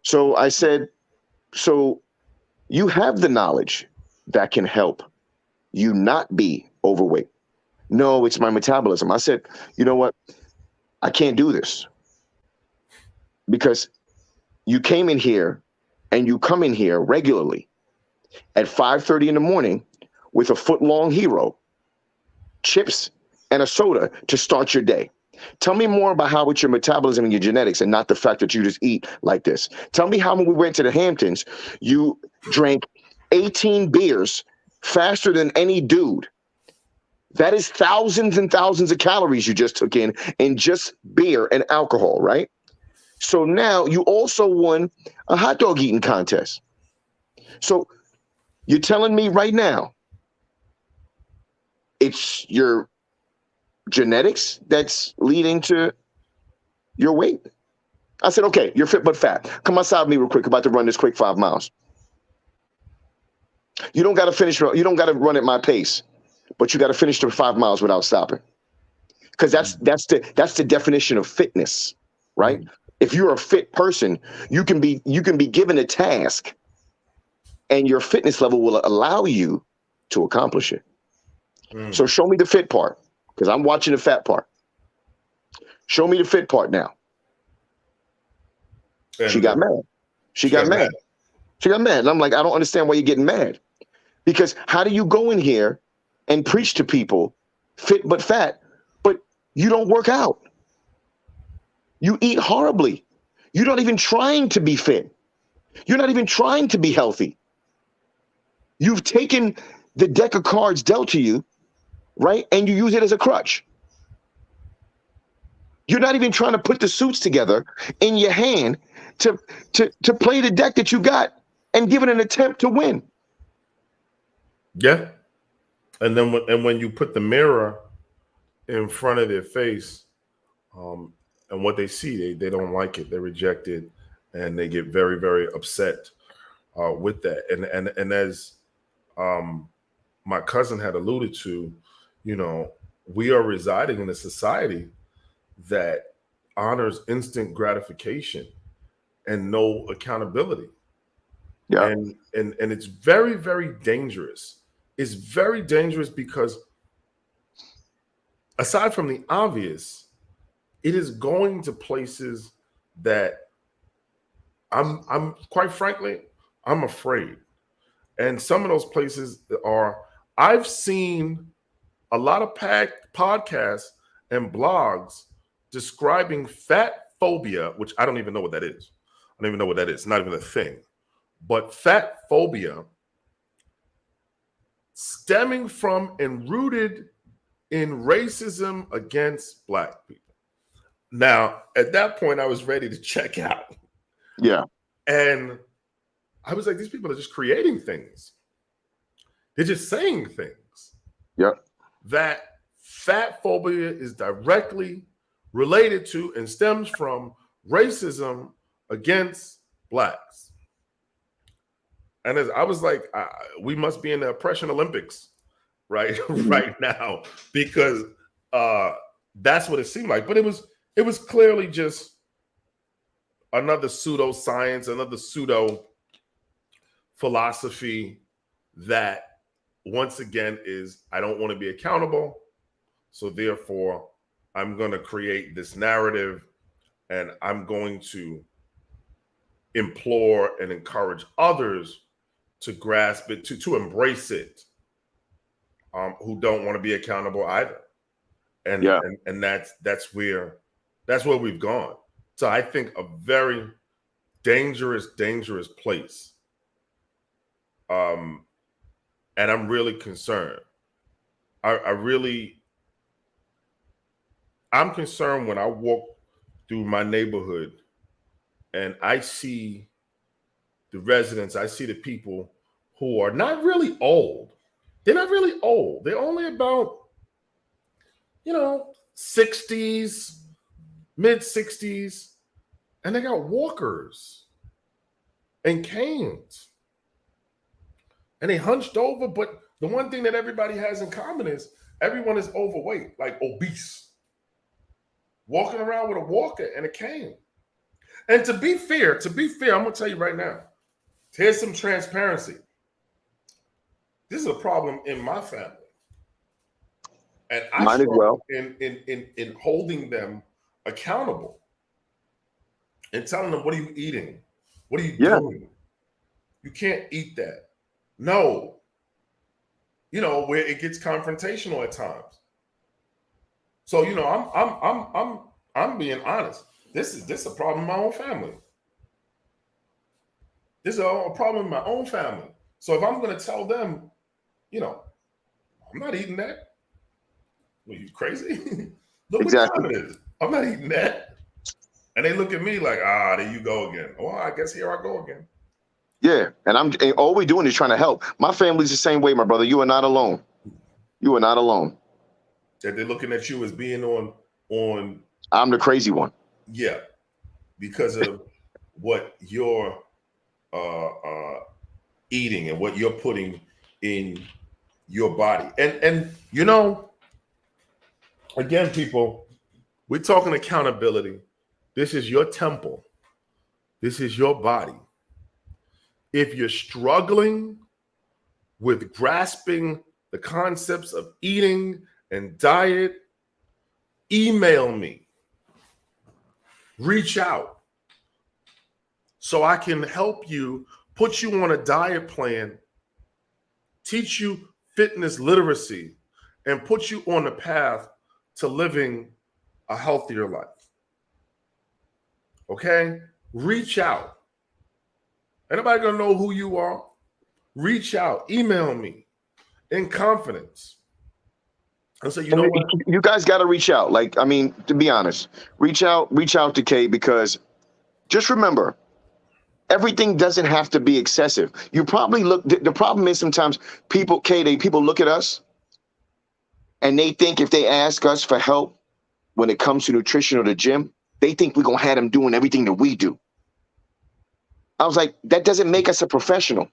So I said, so you have the knowledge that can help you not be overweight. No, it's my metabolism. I said, you know what? I can't do this because you came in here and you come in here regularly at 5:30 in the morning with a foot-long hero, chips, and a soda to start your day. Tell me more about how it's your metabolism and your genetics and not the fact that you just eat like this. Tell me how when we went to the Hamptons, you drank 18 beers faster than any dude. That is thousands and thousands of calories you just took in just beer and alcohol, right? So now you also won a hot dog eating contest. So you're telling me right now it's your genetics that's leading to your weight? I said, okay, you're fit but fat. Come outside with me real quick. About to run this quick 5 miles. You don't got to finish. You don't got to run at my pace, but you got to finish the 5 miles without stopping. Because that's the definition of fitness, right? If you're a fit person, you can be given a task, and your fitness level will allow you to accomplish it. So show me the fit part, because I'm watching the fat part. Show me the fit part now. And she got mad. She got mad. She got mad. And I'm like, I don't understand why you're getting mad. Because how do you go in here and preach to people fit but fat, but you don't work out? You eat horribly. You're not even trying to be fit. You're not even trying to be healthy. You've taken the deck of cards dealt to you, right? And you use it as a crutch. You're not even trying to put the suits together in your hand to play the deck that you got and give it an attempt to win. Yeah. And then when you put the mirror in front of their face, and what they see, they don't like it. They reject it, and they get very, very upset with that. And as my cousin had alluded to, we are residing in a society that honors instant gratification and no accountability. Yeah. And it's very, very dangerous. It's very dangerous because aside from the obvious, it is going to places that I'm quite frankly, I'm afraid. And some of those places are, I've seen a lot of podcasts and blogs describing fat phobia, which I don't even know what that is. I don't even know what that is. It's not even a thing. But fat phobia stemming from and rooted in racism against Black people. Now, at that point, I was ready to check out. Yeah. And I was like, these people are just creating things. They're just saying things. Yep. That fat phobia is directly related to and stems from racism against Blacks. And as I was like, we must be in the oppression Olympics right now, because that's what it seemed like. But it was clearly just another pseudoscience, another pseudo philosophy that once again is, I don't want to be accountable, so therefore I'm going to create this narrative and I'm going to implore and encourage others to grasp it, to embrace it, who don't want to be accountable either. And yeah. and that's where we've gone. So I think a very dangerous place. And I'm really concerned. I'm concerned when I walk through my neighborhood and I see the residents, I see the people who are not really old. They're not really old. They're only about, 60s, mid 60s, and they got walkers. and canes. And they hunched over, but the one thing that everybody has in common is everyone is overweight, like obese, walking around with a walker and a cane. And to be fair, I'm gonna tell you right now, here's some transparency. This is a problem in my family. And I Might as well. struggle in holding them accountable and telling them, what are you eating? What are you doing? You can't eat that. No. You know, where it gets confrontational at times. So, you know, I'm being honest. This is a problem in my own family. This is a problem in my own family. So if I'm going to tell them, you know, I'm not eating that. Are you crazy? Look Exactly. what time it is. I'm not eating that. And they look at me like, there you go again. Well, I guess here I go again. Yeah, and all we're doing is trying to help. My family's the same way, my brother. You are not alone. You are not alone. That they're looking at you as being on. I'm the crazy one. Yeah, because of what you're eating and what you're putting in your body. And you know, again, people, we're talking accountability. This is your temple. This is your body. If you're struggling with grasping the concepts of eating and diet, email me. Reach out so I can help you, put you on a diet plan, teach you fitness literacy, and put you on the path to living a healthier life. Okay? Reach out. Anybody gonna know who you are? Reach out. Email me in confidence. And so, you know what? You guys got to reach out. Like, I mean, to be honest, reach out to Kay, because just remember, everything doesn't have to be excessive. You probably look. The problem is sometimes people look at us and they think if they ask us for help when it comes to nutrition or the gym, they think we're gonna have them doing everything that we do. I was like, that doesn't make us a professional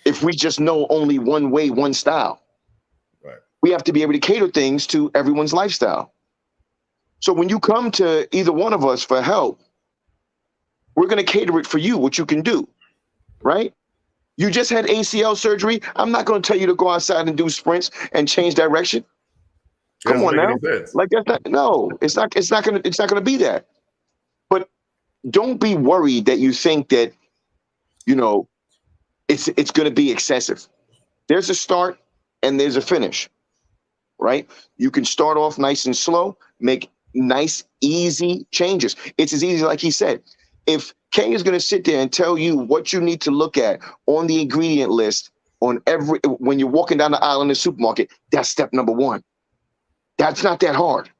if we just know only one way, one style. Right. We have to be able to cater things to everyone's lifestyle. So when you come to either one of us for help, we're going to cater it for you, what you can do, right? You just had ACL surgery. I'm not going to tell you to go outside and do sprints and change direction. Come on now. Like that's not, no, it's not going to be that. But don't be worried that you think that, you know, it's going to be excessive. There's a start and there's a finish, right? You can start off nice and slow, make nice, easy changes. It's as easy, like he said. If Kay is going to sit there and tell you what you need to look at on the ingredient list when you're walking down the aisle in the supermarket, that's step number one. That's not that hard.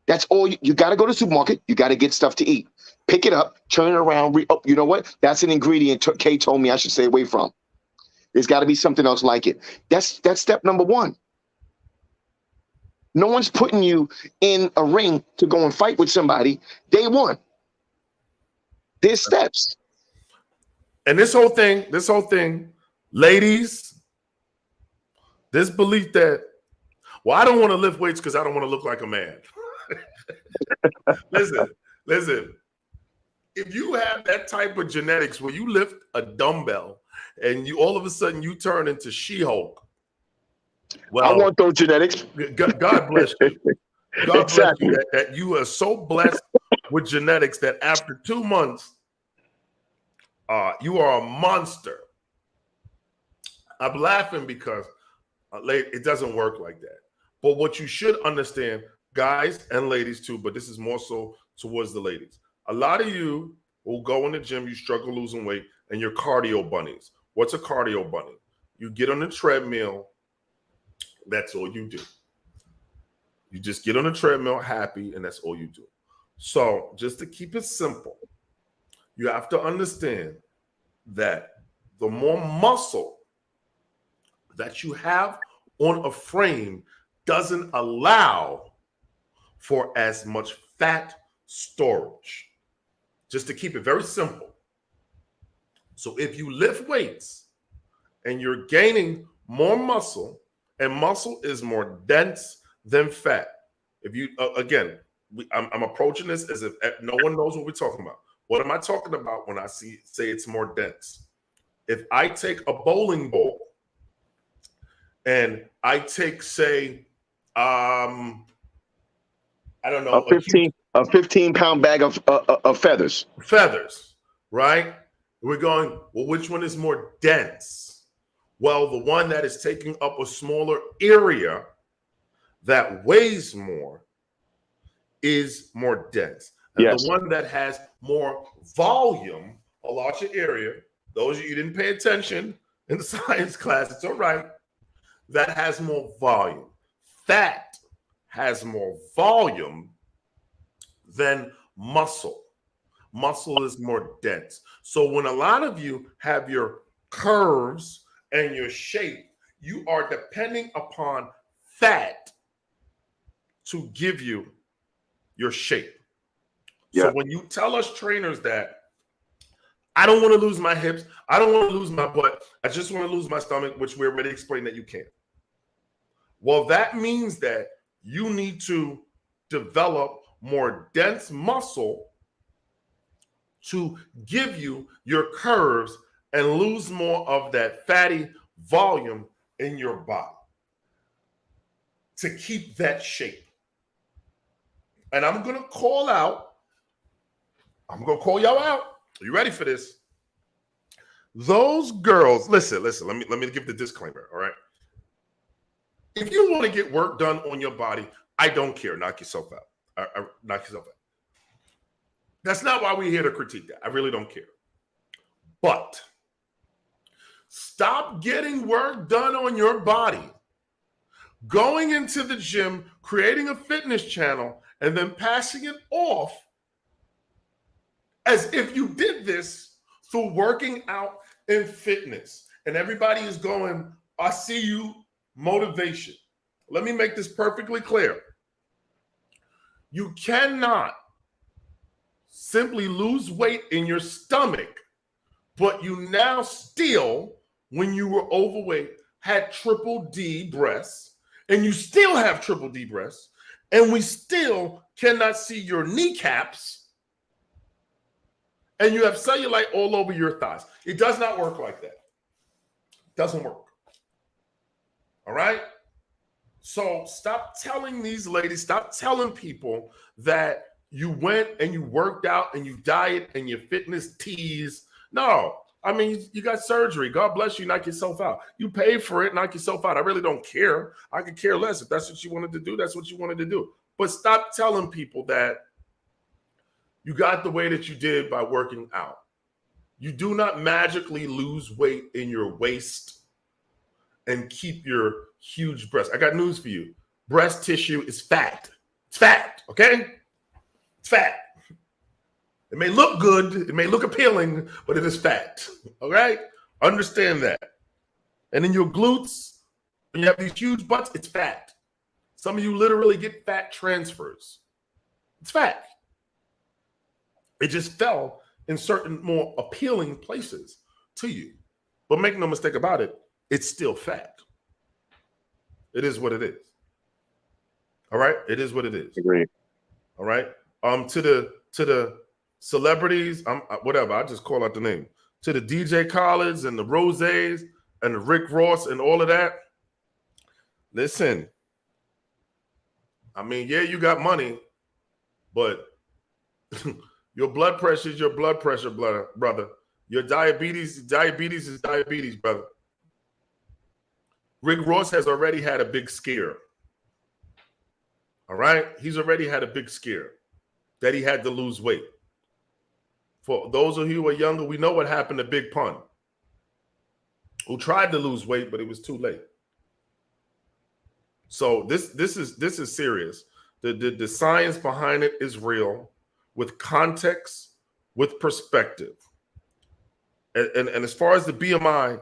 That's all you got to go to the supermarket. You got to get stuff to eat. Pick it up, turn it around. You know what? That's an ingredient Kay told me I should stay away from. There's got to be something else like it. That's step number one. No one's putting you in a ring to go and fight with somebody day one. There's steps. And this whole thing, ladies, this belief that, well, I don't want to lift weights because I don't want to look like a man. Listen. If you have that type of genetics where you lift a dumbbell and you all of a sudden you turn into She-Hulk, well, I want those genetics. God bless you. God bless you that you are so blessed with genetics that after 2 months, you are a monster. I'm laughing because it doesn't work like that. But what you should understand, guys and ladies too, but this is more so towards the ladies. A lot of you will go in the gym, you struggle losing weight, and you're cardio bunnies. What's a cardio bunny? You get on the treadmill, that's all you do. You just get on the treadmill happy, and that's all you do. So just to keep it simple, you have to understand that the more muscle that you have on a frame doesn't allow for as much fat storage. Just to keep it very simple. So if you lift weights and you're gaining more muscle, and muscle is more dense than fat. If you, again, I'm approaching this as if no one knows what we're talking about. What am I talking about when I say it's more dense? If I take a bowling ball and I take, say, I don't know, a 15-pound bag of feathers. feathers, right? We're going, well, which one is more dense? Well, the one that is taking up a smaller area that weighs more is more dense. And Yes. the one that has more volume, a larger area, those of you didn't pay attention in the science class, it's all right, that has more volume. Fat has more volume than muscle. Muscle is more dense. So when a lot of you have your curves and your shape, you are depending upon fat to give you your shape. Yeah. So when you tell us trainers that I don't want to lose my hips, I don't want to lose my butt, I just want to lose my stomach, which we already explained that you can't. Well, that means that you need to develop more dense muscle to give you your curves and lose more of that fatty volume in your body to keep that shape. And I'm going to call y'all out. Are you ready for this? Those girls, listen, let me give the disclaimer, all right? If you want to get work done on your body, I don't care. Knock yourself out. Knock yourself out. That's not why we're here to critique that. I really don't care. But stop getting work done on your body, going into the gym, creating a fitness channel, and then passing it off as if you did this through working out and fitness. And everybody is going, I see you, motivation. Let me make this perfectly clear. You cannot simply lose weight in your stomach, but you now still, when you were overweight, had triple D breasts, and you still have triple D breasts, and we still cannot see your kneecaps, and you have cellulite all over your thighs. It does not work like that. It doesn't work. All right? So stop telling these ladies, stop telling people that you went and you worked out and you diet and your fitness tease. No, I mean, you got surgery. God bless you. Knock yourself out. You paid for it. Knock yourself out. I really don't care. I could care less. If that's what you wanted to do, that's what you wanted to do. But stop telling people that you got the way that you did by working out. You do not magically lose weight in your waist and keep your huge breasts. I got news for you. Breast tissue is fat. It's fat, okay? It's fat. It may look good, it may look appealing, but it is fat, all right? Understand that. And in your glutes, when you have these huge butts, it's fat. Some of you literally get fat transfers. It's fat. It just fell in certain more appealing places to you. But make no mistake about it, it's still fat. It is what it is. All right? It is what it is. Agreed. All right? To the celebrities, whatever, I just call out the name. To the DJ Khaled's and the Roses and the Rick Ross and all of that. Listen, I mean, yeah, you got money, but your blood pressure is your blood pressure, brother. Your diabetes is diabetes, brother. Rick Ross has already had a big scare. All right? He's already had a big scare that he had to lose weight. For those of you who are younger, we know what happened to Big Pun, who tried to lose weight, but it was too late. So this is serious. The science behind it is real, with context, with perspective. And as far as the BMI,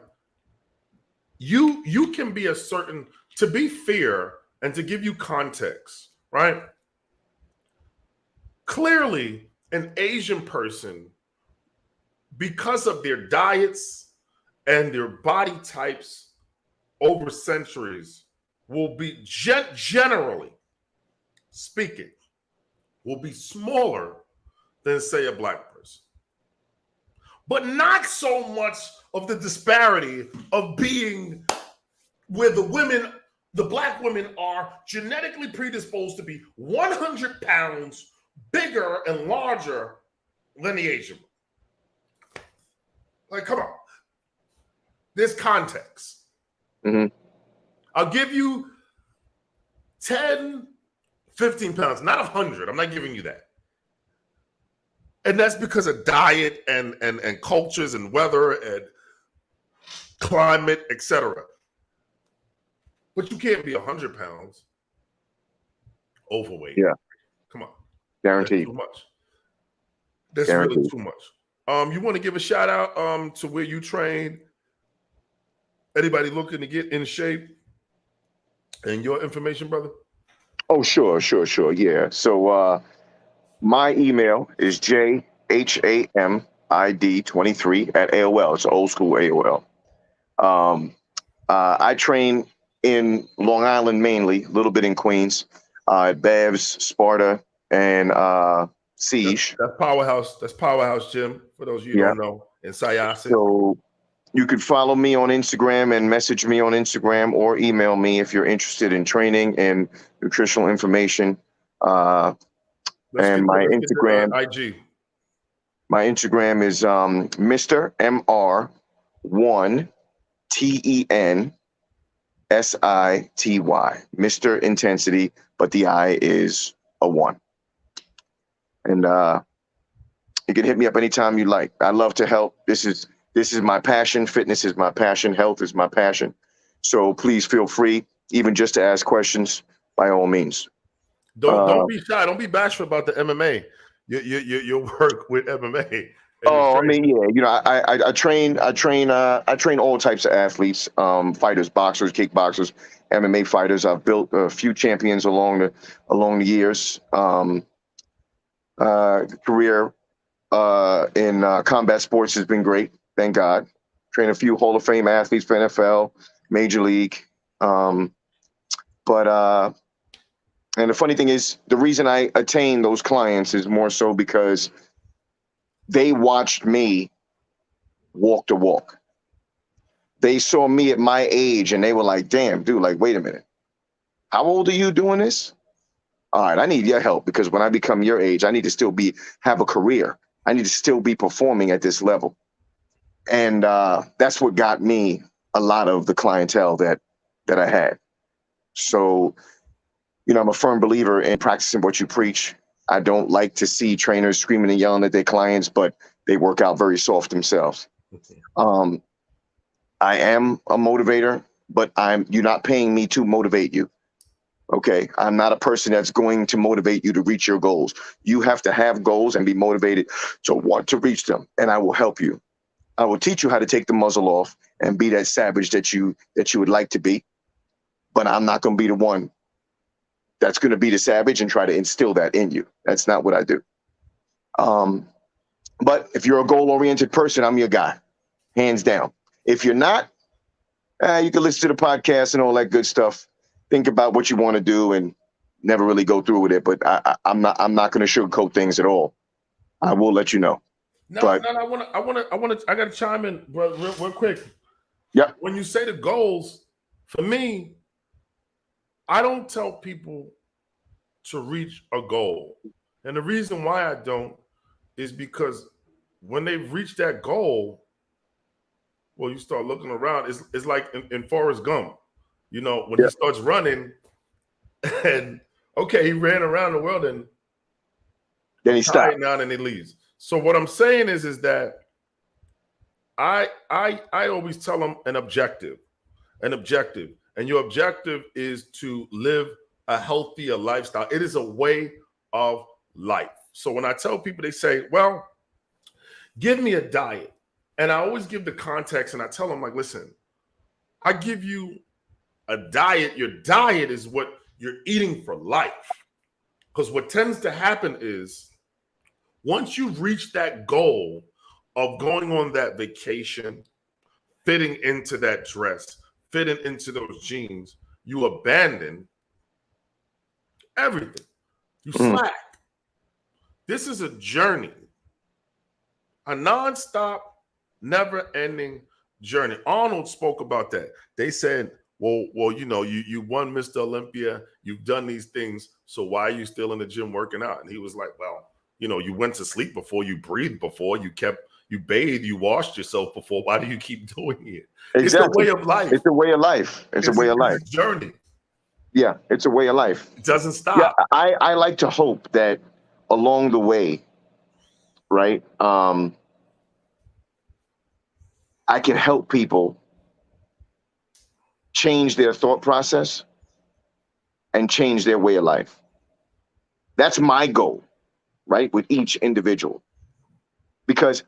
you can be a certain, to be fair and to give you context, right? Clearly, an Asian person because of their diets and their body types over centuries, will be generally speaking, will be smaller than, say, a black person. But not so much of the disparity of being where the black women are genetically predisposed to be 100 pounds bigger and larger than the Asian. Like, come on. There's context. Mm-hmm. I'll give you 10, 15 pounds, not 100. I'm not giving you that. And that's because of diet and cultures and weather and climate, etc. But you can't be 100 pounds overweight. Yeah. Come on. Guaranteed. That's too much. That's Guaranteed. really too much. You want to give a shout out to where you train? Anybody looking to get in shape? And your information, brother? Oh, sure. Yeah. So my email is jhamid23@AOL. It's old school AOL. I train in Long Island mainly, a little bit in Queens, at Bev's, Sparta, and Siege. That's Powerhouse. That's Powerhouse Gym, for those of you who don't know, in Syosset. So you could follow me on Instagram and message me on Instagram or email me if you're interested in training and nutritional information. And my Instagram, IG. My Instagram is Mr. MR1 TENSITY, Mr. Intensity, but the I is a 1. And you can hit me up anytime you like. I love to help. This is my passion. Fitness is my passion. Health is my passion. So please feel free, even just to ask questions, by all means. Don't be shy. Don't be bashful about the MMA. Your work with MMA. Oh, I mean, yeah, you know, I train all types of athletes, fighters, boxers, kickboxers, MMA fighters. I've built a few champions along the years. Career in combat sports has been great, thank God. Train a few Hall of Fame athletes for NFL, Major League. And the funny thing is, the reason I attain those clients is more so because they watched me walk the walk. They saw me at my age and they were like, damn, dude, like, wait a minute. How old are you doing this? All right, I need your help because when I become your age, I need to still have a career. I need to still be performing at this level. And that's what got me a lot of the clientele that I had. So, you know, I'm a firm believer in practicing what you preach. I don't like to see trainers screaming and yelling at their clients, but they work out very soft themselves. I am a motivator, but you're not paying me to motivate you. Okay. I'm not a person that's going to motivate you to reach your goals. You have to have goals and be motivated to want to reach them. And I will help you. I will teach you how to take the muzzle off and be that savage that you would like to be. But I'm not going to be the one that's going to be the savage and try to instill that in you. That's not what I do. But if you're a goal-oriented person, I'm your guy, hands down. If you're not, you can listen to the podcast and all that good stuff. Think about what you want to do and never really go through with it. But I'm not going to sugarcoat things at all. I will let you know. I got to chime in real quick. Yeah. When you say the goals, for me, I don't tell people to reach a goal. And the reason why I don't is because when they've reached that goal, well, you start looking around. It's like in Forrest Gump, you know, when he starts running and okay, he ran around the world and then he stopped down and he leaves. So what I'm saying is that I always tell them an objective. And your objective is to live a healthier lifestyle. It is a way of life. So when I tell people, they say, well, give me a diet. And I always give the context and I tell them, like, listen, I give you a diet. Your diet is what you're eating for life. Because what tends to happen is once you reach that goal of going on that vacation, fitting into that dress, fitting into those jeans, you abandon everything. You Mm. slack. This is a journey, a nonstop, never-ending journey. Arnold spoke about that. They said, well, you won Mr. Olympia, you've done these things, so why are you still in the gym working out? And he was like, well, you went to sleep before, you breathed before, you bathed, you washed yourself before. Why do you keep doing it? It's the Exactly. way of life. It's a way of life. It's a way of life. It's a journey. Yeah, it's a way of life. It doesn't Yeah, stop. I like to hope that along the way, right, I can help people change their thought process and change their way of life. That's my goal, right, with each individual. Because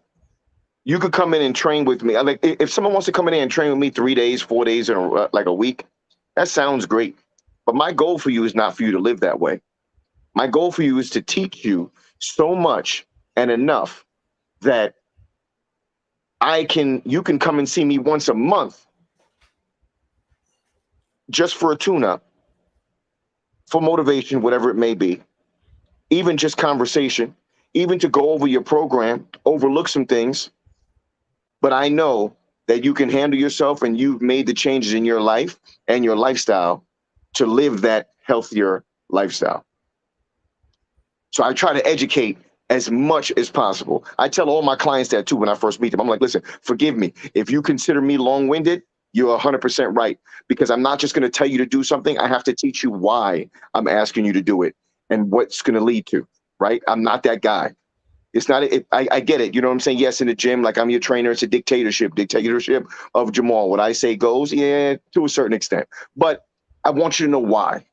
you could come in and train with me. Like, if someone wants to come in and train with me 3 days, 4 days, or like a week, that sounds great. But my goal for you is not for you to live that way. My goal for you is to teach you so much and enough that you can come and see me once a month just for a tune-up, for motivation, whatever it may be, even just conversation, even to go over your program, overlook some things. But I know that you can handle yourself and you've made the changes in your life and your lifestyle to live that healthier lifestyle. So I try to educate as much as possible. I tell all my clients that too when I first meet them. I'm like, listen, forgive me. If you consider me long-winded, you're 100% right. Because I'm not just going to tell you to do something. I have to teach you why I'm asking you to do it and what's going to lead to, right? I'm not that guy. It's not, I get it. You know what I'm saying? Yes, in the gym, like I'm your trainer, it's a dictatorship of Jamal. What I say goes, yeah, to a certain extent. But I want you to know why.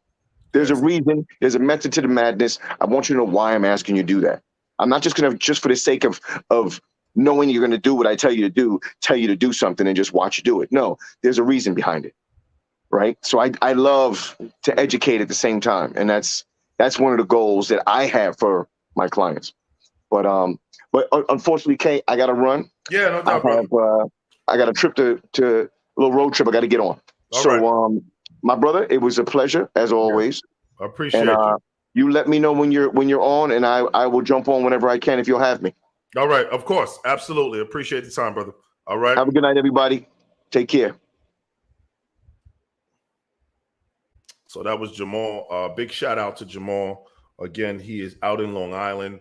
There's a reason, there's a method to the madness. I want you to know why I'm asking you to do that. I'm not just going to, just for the sake of knowing you're going to do what I tell you to do something and just watch you do it. No, there's a reason behind it, right? So I love to educate at the same time. And that's one of the goals that I have for my clients. But unfortunately, Kay, I got to run. Yeah, no doubt, brother. I got a trip to a little road trip I got to get on. All So, right. my brother, it was a pleasure as always. I appreciate And you. you let me know when you're on, and I will jump on whenever I can if you'll have me. All right, of course, absolutely. Appreciate the time, brother. All right. Have a good night, everybody. Take care. So that was Jamal. Big shout out to Jamal. Again, he is out in Long Island,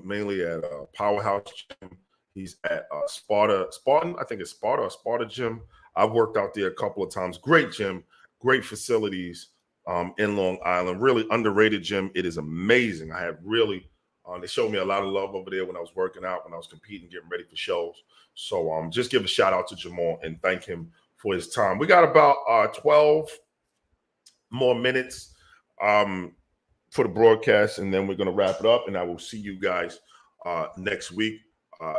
mainly at Powerhouse Gym. He's at Spartan, I think it's Sparta Gym. I've worked out there a couple of times. Great gym, great facilities in Long Island. Really underrated gym. It is amazing. I have really, they showed me a lot of love over there when I was working out, when I was competing, getting ready for shows. So just give a shout out to Jamal and thank him for his time. We got about 12 more minutes for the broadcast, and then we're going to wrap it up, and I will see you guys next week.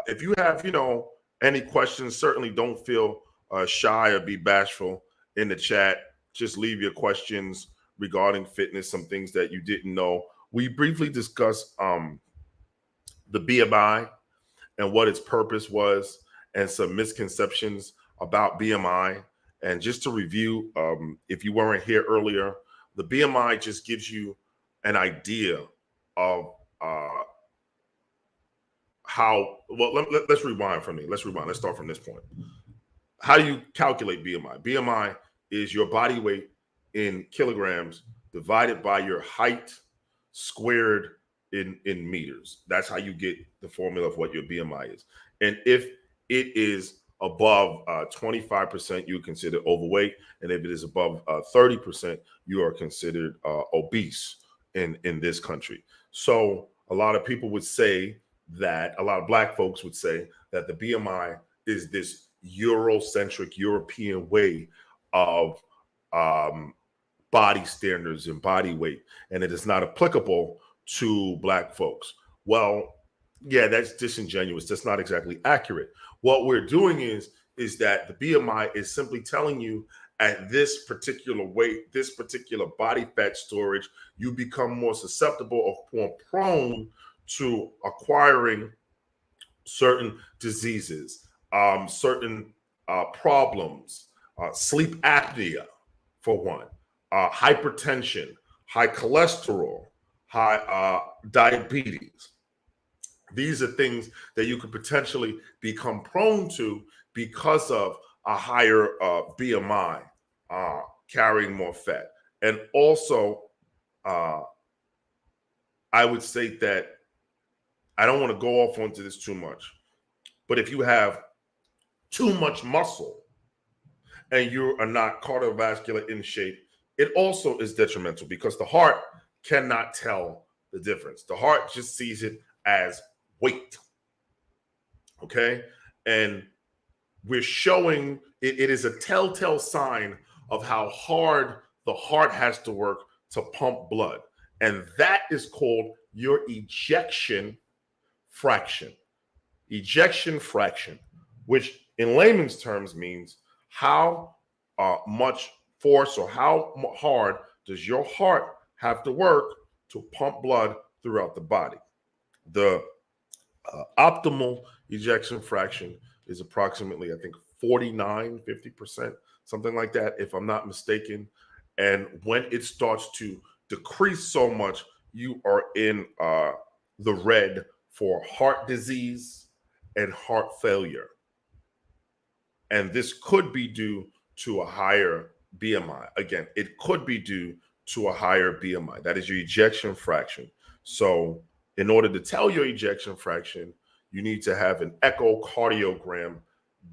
If you have, any questions, certainly don't feel shy or be bashful in the chat. Just leave your questions regarding fitness, some things that you didn't know. We briefly discussed the BMI and what its purpose was and some misconceptions about BMI. And just to review, if you weren't here earlier, the BMI just gives you an idea of how, well, let's rewind from me. Let's start from this point. How do you calculate BMI? BMI is your body weight in kilograms divided by your height squared in meters. That's how you get the formula of what your BMI is. And if it is above 25%, you consider overweight. And if it is above 30%, you are considered obese in this country. So a lot of people would say that, a lot of Black folks would say that the BMI is this Eurocentric European way of body standards and body weight, and it is not applicable to Black folks. Well, yeah, that's disingenuous. That's not exactly accurate. What we're doing is that the BMI is simply telling you at this particular weight, this particular body fat storage, you become more susceptible or more prone to acquiring certain diseases, certain problems, sleep apnea, for one, hypertension, high cholesterol, high diabetes. These are things that you could potentially become prone to because of a higher BMI, carrying more fat. And also, uh, I would say that I don't want to go off onto this too much, but if you have too much muscle and you are not cardiovascular in shape, it also is detrimental because the heart cannot tell the difference. The heart just sees it as weight. Okay. And we're showing it is a telltale sign of how hard the heart has to work to pump blood. And that is called your ejection fraction. Ejection fraction, which in layman's terms means how much force or how hard does your heart have to work to pump blood throughout the body. The optimal ejection fraction is approximately, I think, 50%, something like that, if I'm not mistaken. And when it starts to decrease so much, you are in the red for heart disease and heart failure. And this could be due to a higher BMI. Again, it could be due to a higher BMI. That is your ejection fraction. So in order to tell your ejection fraction, you need to have an echocardiogram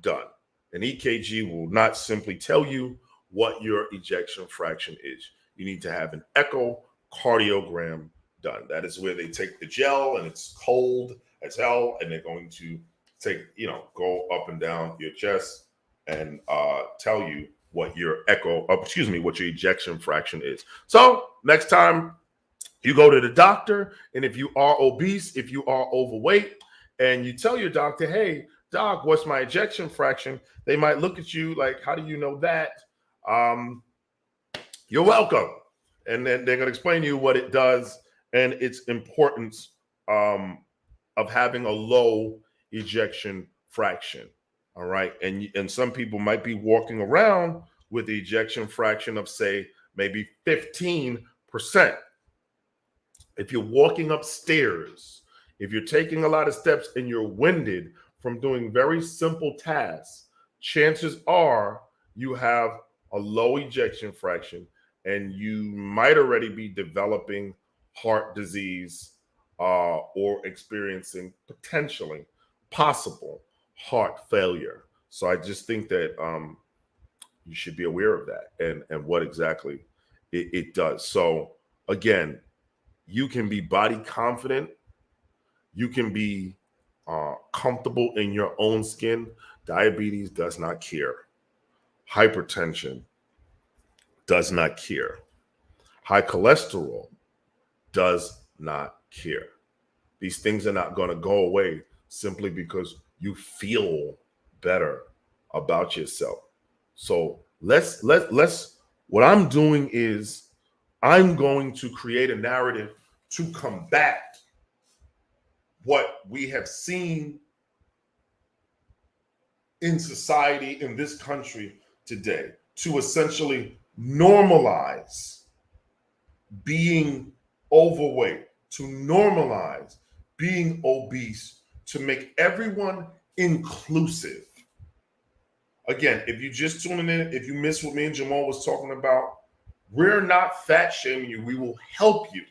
done. An EKG will not simply tell you what your ejection fraction is. You need to have an echocardiogram done. That is where they take the gel and it's cold as hell, and they're going to go up and down your chest and tell you what your what your ejection fraction is. So next time you go to the doctor, and if you are obese, if you are overweight, and you tell your doctor, hey, doc, what's my ejection fraction? They might look at you like, how do you know that? You're welcome. And then they're going to explain to you what it does and its importance of having a low ejection fraction. All right. And some people might be walking around with the ejection fraction of, say, maybe 15%. If you're walking upstairs, if you're taking a lot of steps and you're winded from doing very simple tasks, chances are you have a low ejection fraction and you might already be developing heart disease or experiencing potentially possible heart failure. So I just think that you should be aware of that and what exactly it does. So again, you can be body confident. You can be comfortable in your own skin. Diabetes does not care. Hypertension does not care. High cholesterol does not care. These things are not going to go away simply because you feel better about yourself. So let's what I'm doing is I'm going to create a narrative to combat what we have seen in society in this country today, to essentially normalize being overweight, to normalize being obese, to make everyone inclusive. Again, if you're just tuning in, if you missed what me and Jamal was talking about, we're not fat shaming you. We will help you.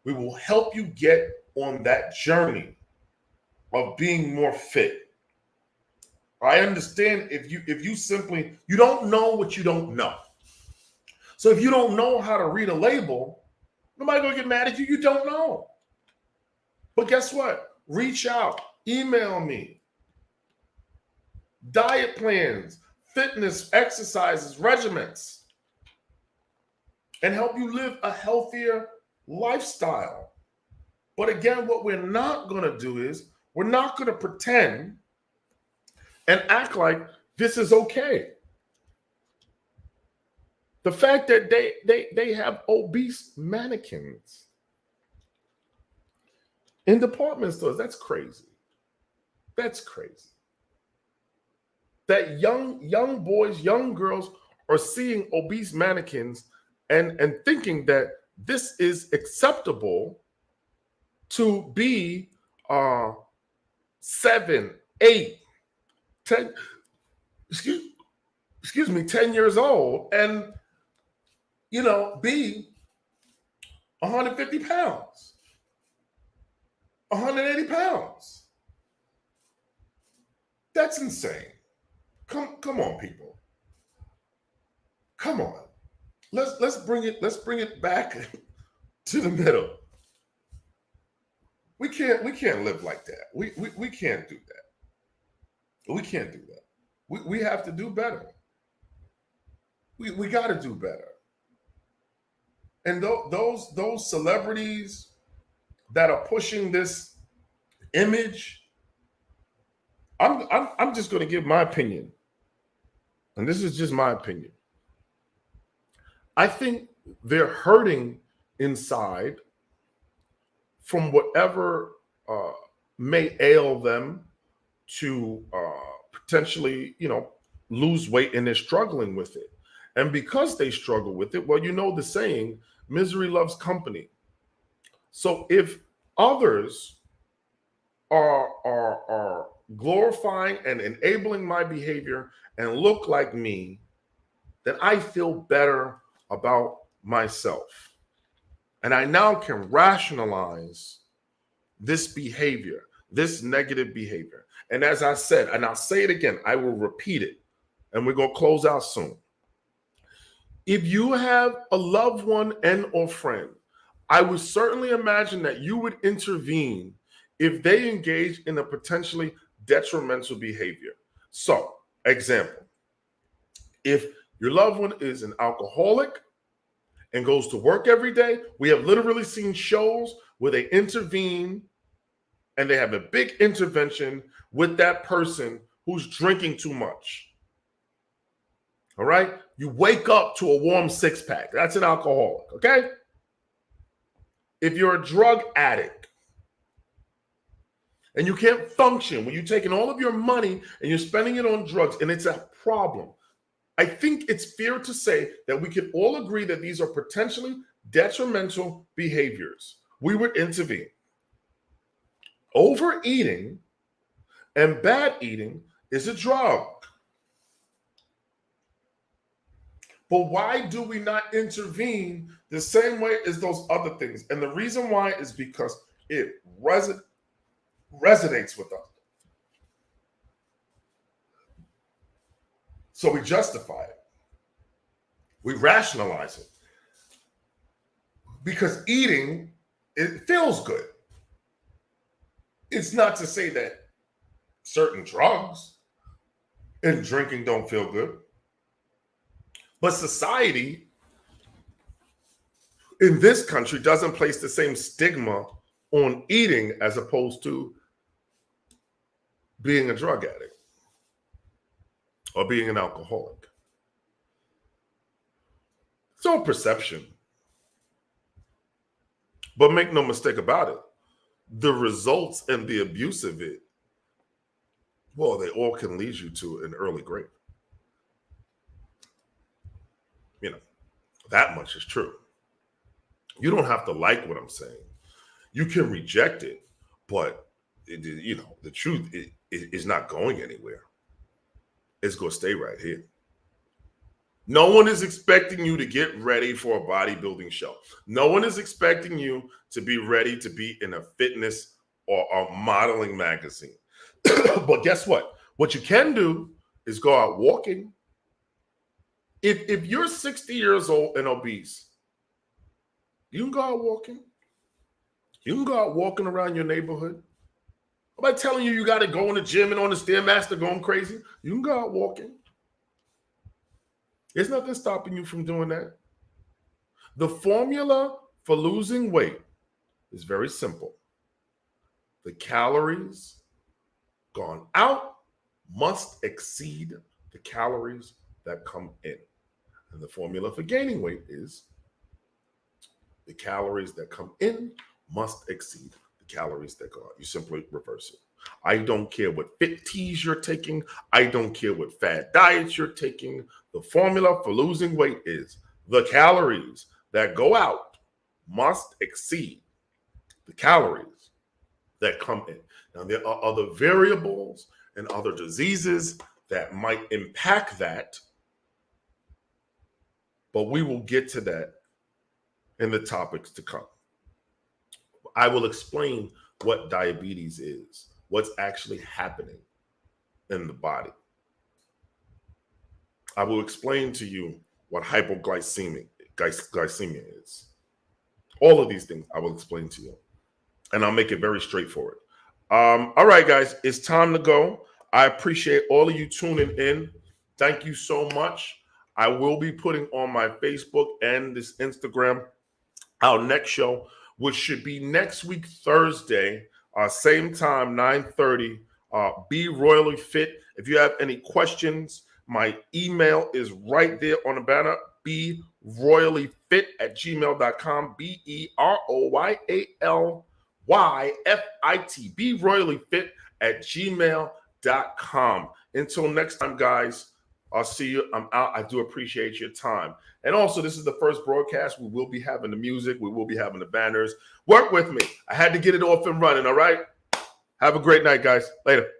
We will help you get on that journey of being more fit. I understand if you simply, you don't know what you don't know. So if you don't know how to read a label, nobody gonna get mad at you. You don't know. But guess what? Reach out, email me. Diet plans, fitness, exercises, regimens, and help you live a healthier lifestyle. But again, what we're not gonna do is we're not gonna pretend and act like this is okay. The fact that they have obese mannequins in department stores, that's crazy. That's crazy. That young boys, young girls are seeing obese mannequins and thinking that this is acceptable to be 7, 8, 10, excuse me, 10 years old and be 150 pounds, 180 pounds. That's insane. Come on, people. Come on. Let's bring it back to the middle. We can't live like that. We can't do that. We can't do that. We have to do better. We got to do better. And those celebrities that are pushing this image, I'm just going to give my opinion, and this is just my opinion. I think they're hurting inside from whatever may ail them to potentially, lose weight, and they're struggling with it. And because they struggle with it, well, the saying, misery loves company. So if others are glorifying and enabling my behavior and look like me, then I feel better about myself. And I now can rationalize this behavior, this negative behavior. And as I said, and I'll say it again, I will repeat it, and we're going to close out soon. If you have a loved one and or friend, I would certainly imagine that you would intervene if they engage in a potentially detrimental behavior. So, example, if your loved one is an alcoholic and goes to work every day, we have literally seen shows where they intervene and they have a big intervention with that person who's drinking too much. All right? You wake up to a warm six-pack. That's an alcoholic, okay? If you're a drug addict and you can't function when you're taking all of your money and you're spending it on drugs, and it's a problem, I think it's fair to say that we can all agree that these are potentially detrimental behaviors. We would intervene. Overeating and bad eating is a drug. But why do we not intervene the same way as those other things? And the reason why is because it resonates with us. So we justify it. We rationalize it. Because eating, it feels good. It's not to say that certain drugs and drinking don't feel good. But society in this country doesn't place the same stigma on eating as opposed to being a drug addict or being an alcoholic. It's all perception. But make no mistake about it, the results and the abuse of it, well, they all can lead you to an early grave. That much is true. You don't have to like what I'm saying. You can reject it, but the truth is not going anywhere. It's going to stay right here. No one is expecting you to get ready for a bodybuilding show. No one is expecting you to be ready to be in a fitness or a modeling magazine. But guess what? What you can do is go out walking. If you're 60 years old and obese, you can go out walking. You can go out walking around your neighborhood. I'm not telling you got to go in the gym and on the Stairmaster going crazy. You can go out walking. There's nothing stopping you from doing that. The formula for losing weight is very simple. The calories gone out must exceed the calories that come in. And the formula for gaining weight is the calories that come in must exceed the calories that go out. You simply reverse it. I don't care what fit teas you're taking. I don't care what fad diets you're taking. The formula for losing weight is the calories that go out must exceed the calories that come in. Now, there are other variables and other diseases that might impact that, but we will get to that in the topics to come. I will explain what diabetes is, what's actually happening in the body. I will explain to you what hypoglycemia is. All of these things I will explain to you, and I'll make it very straightforward. All right, guys, it's time to go. I appreciate all of you tuning in. Thank you so much. I will be putting on my Facebook and this Instagram our next show, which should be next week, Thursday, same time, 9:30. Be Royally Fit. If you have any questions, my email is right there on the banner, beroyallyfit@gmail.com, BeRoyallyFit, beroyallyfit@gmail.com. Until next time, guys, I'll see you. I'm out. I do appreciate your time. And also, this is the first broadcast. We will be having the music. We will be having the banners. Work with me. I had to get it off and running, all right? Have a great night, guys. Later.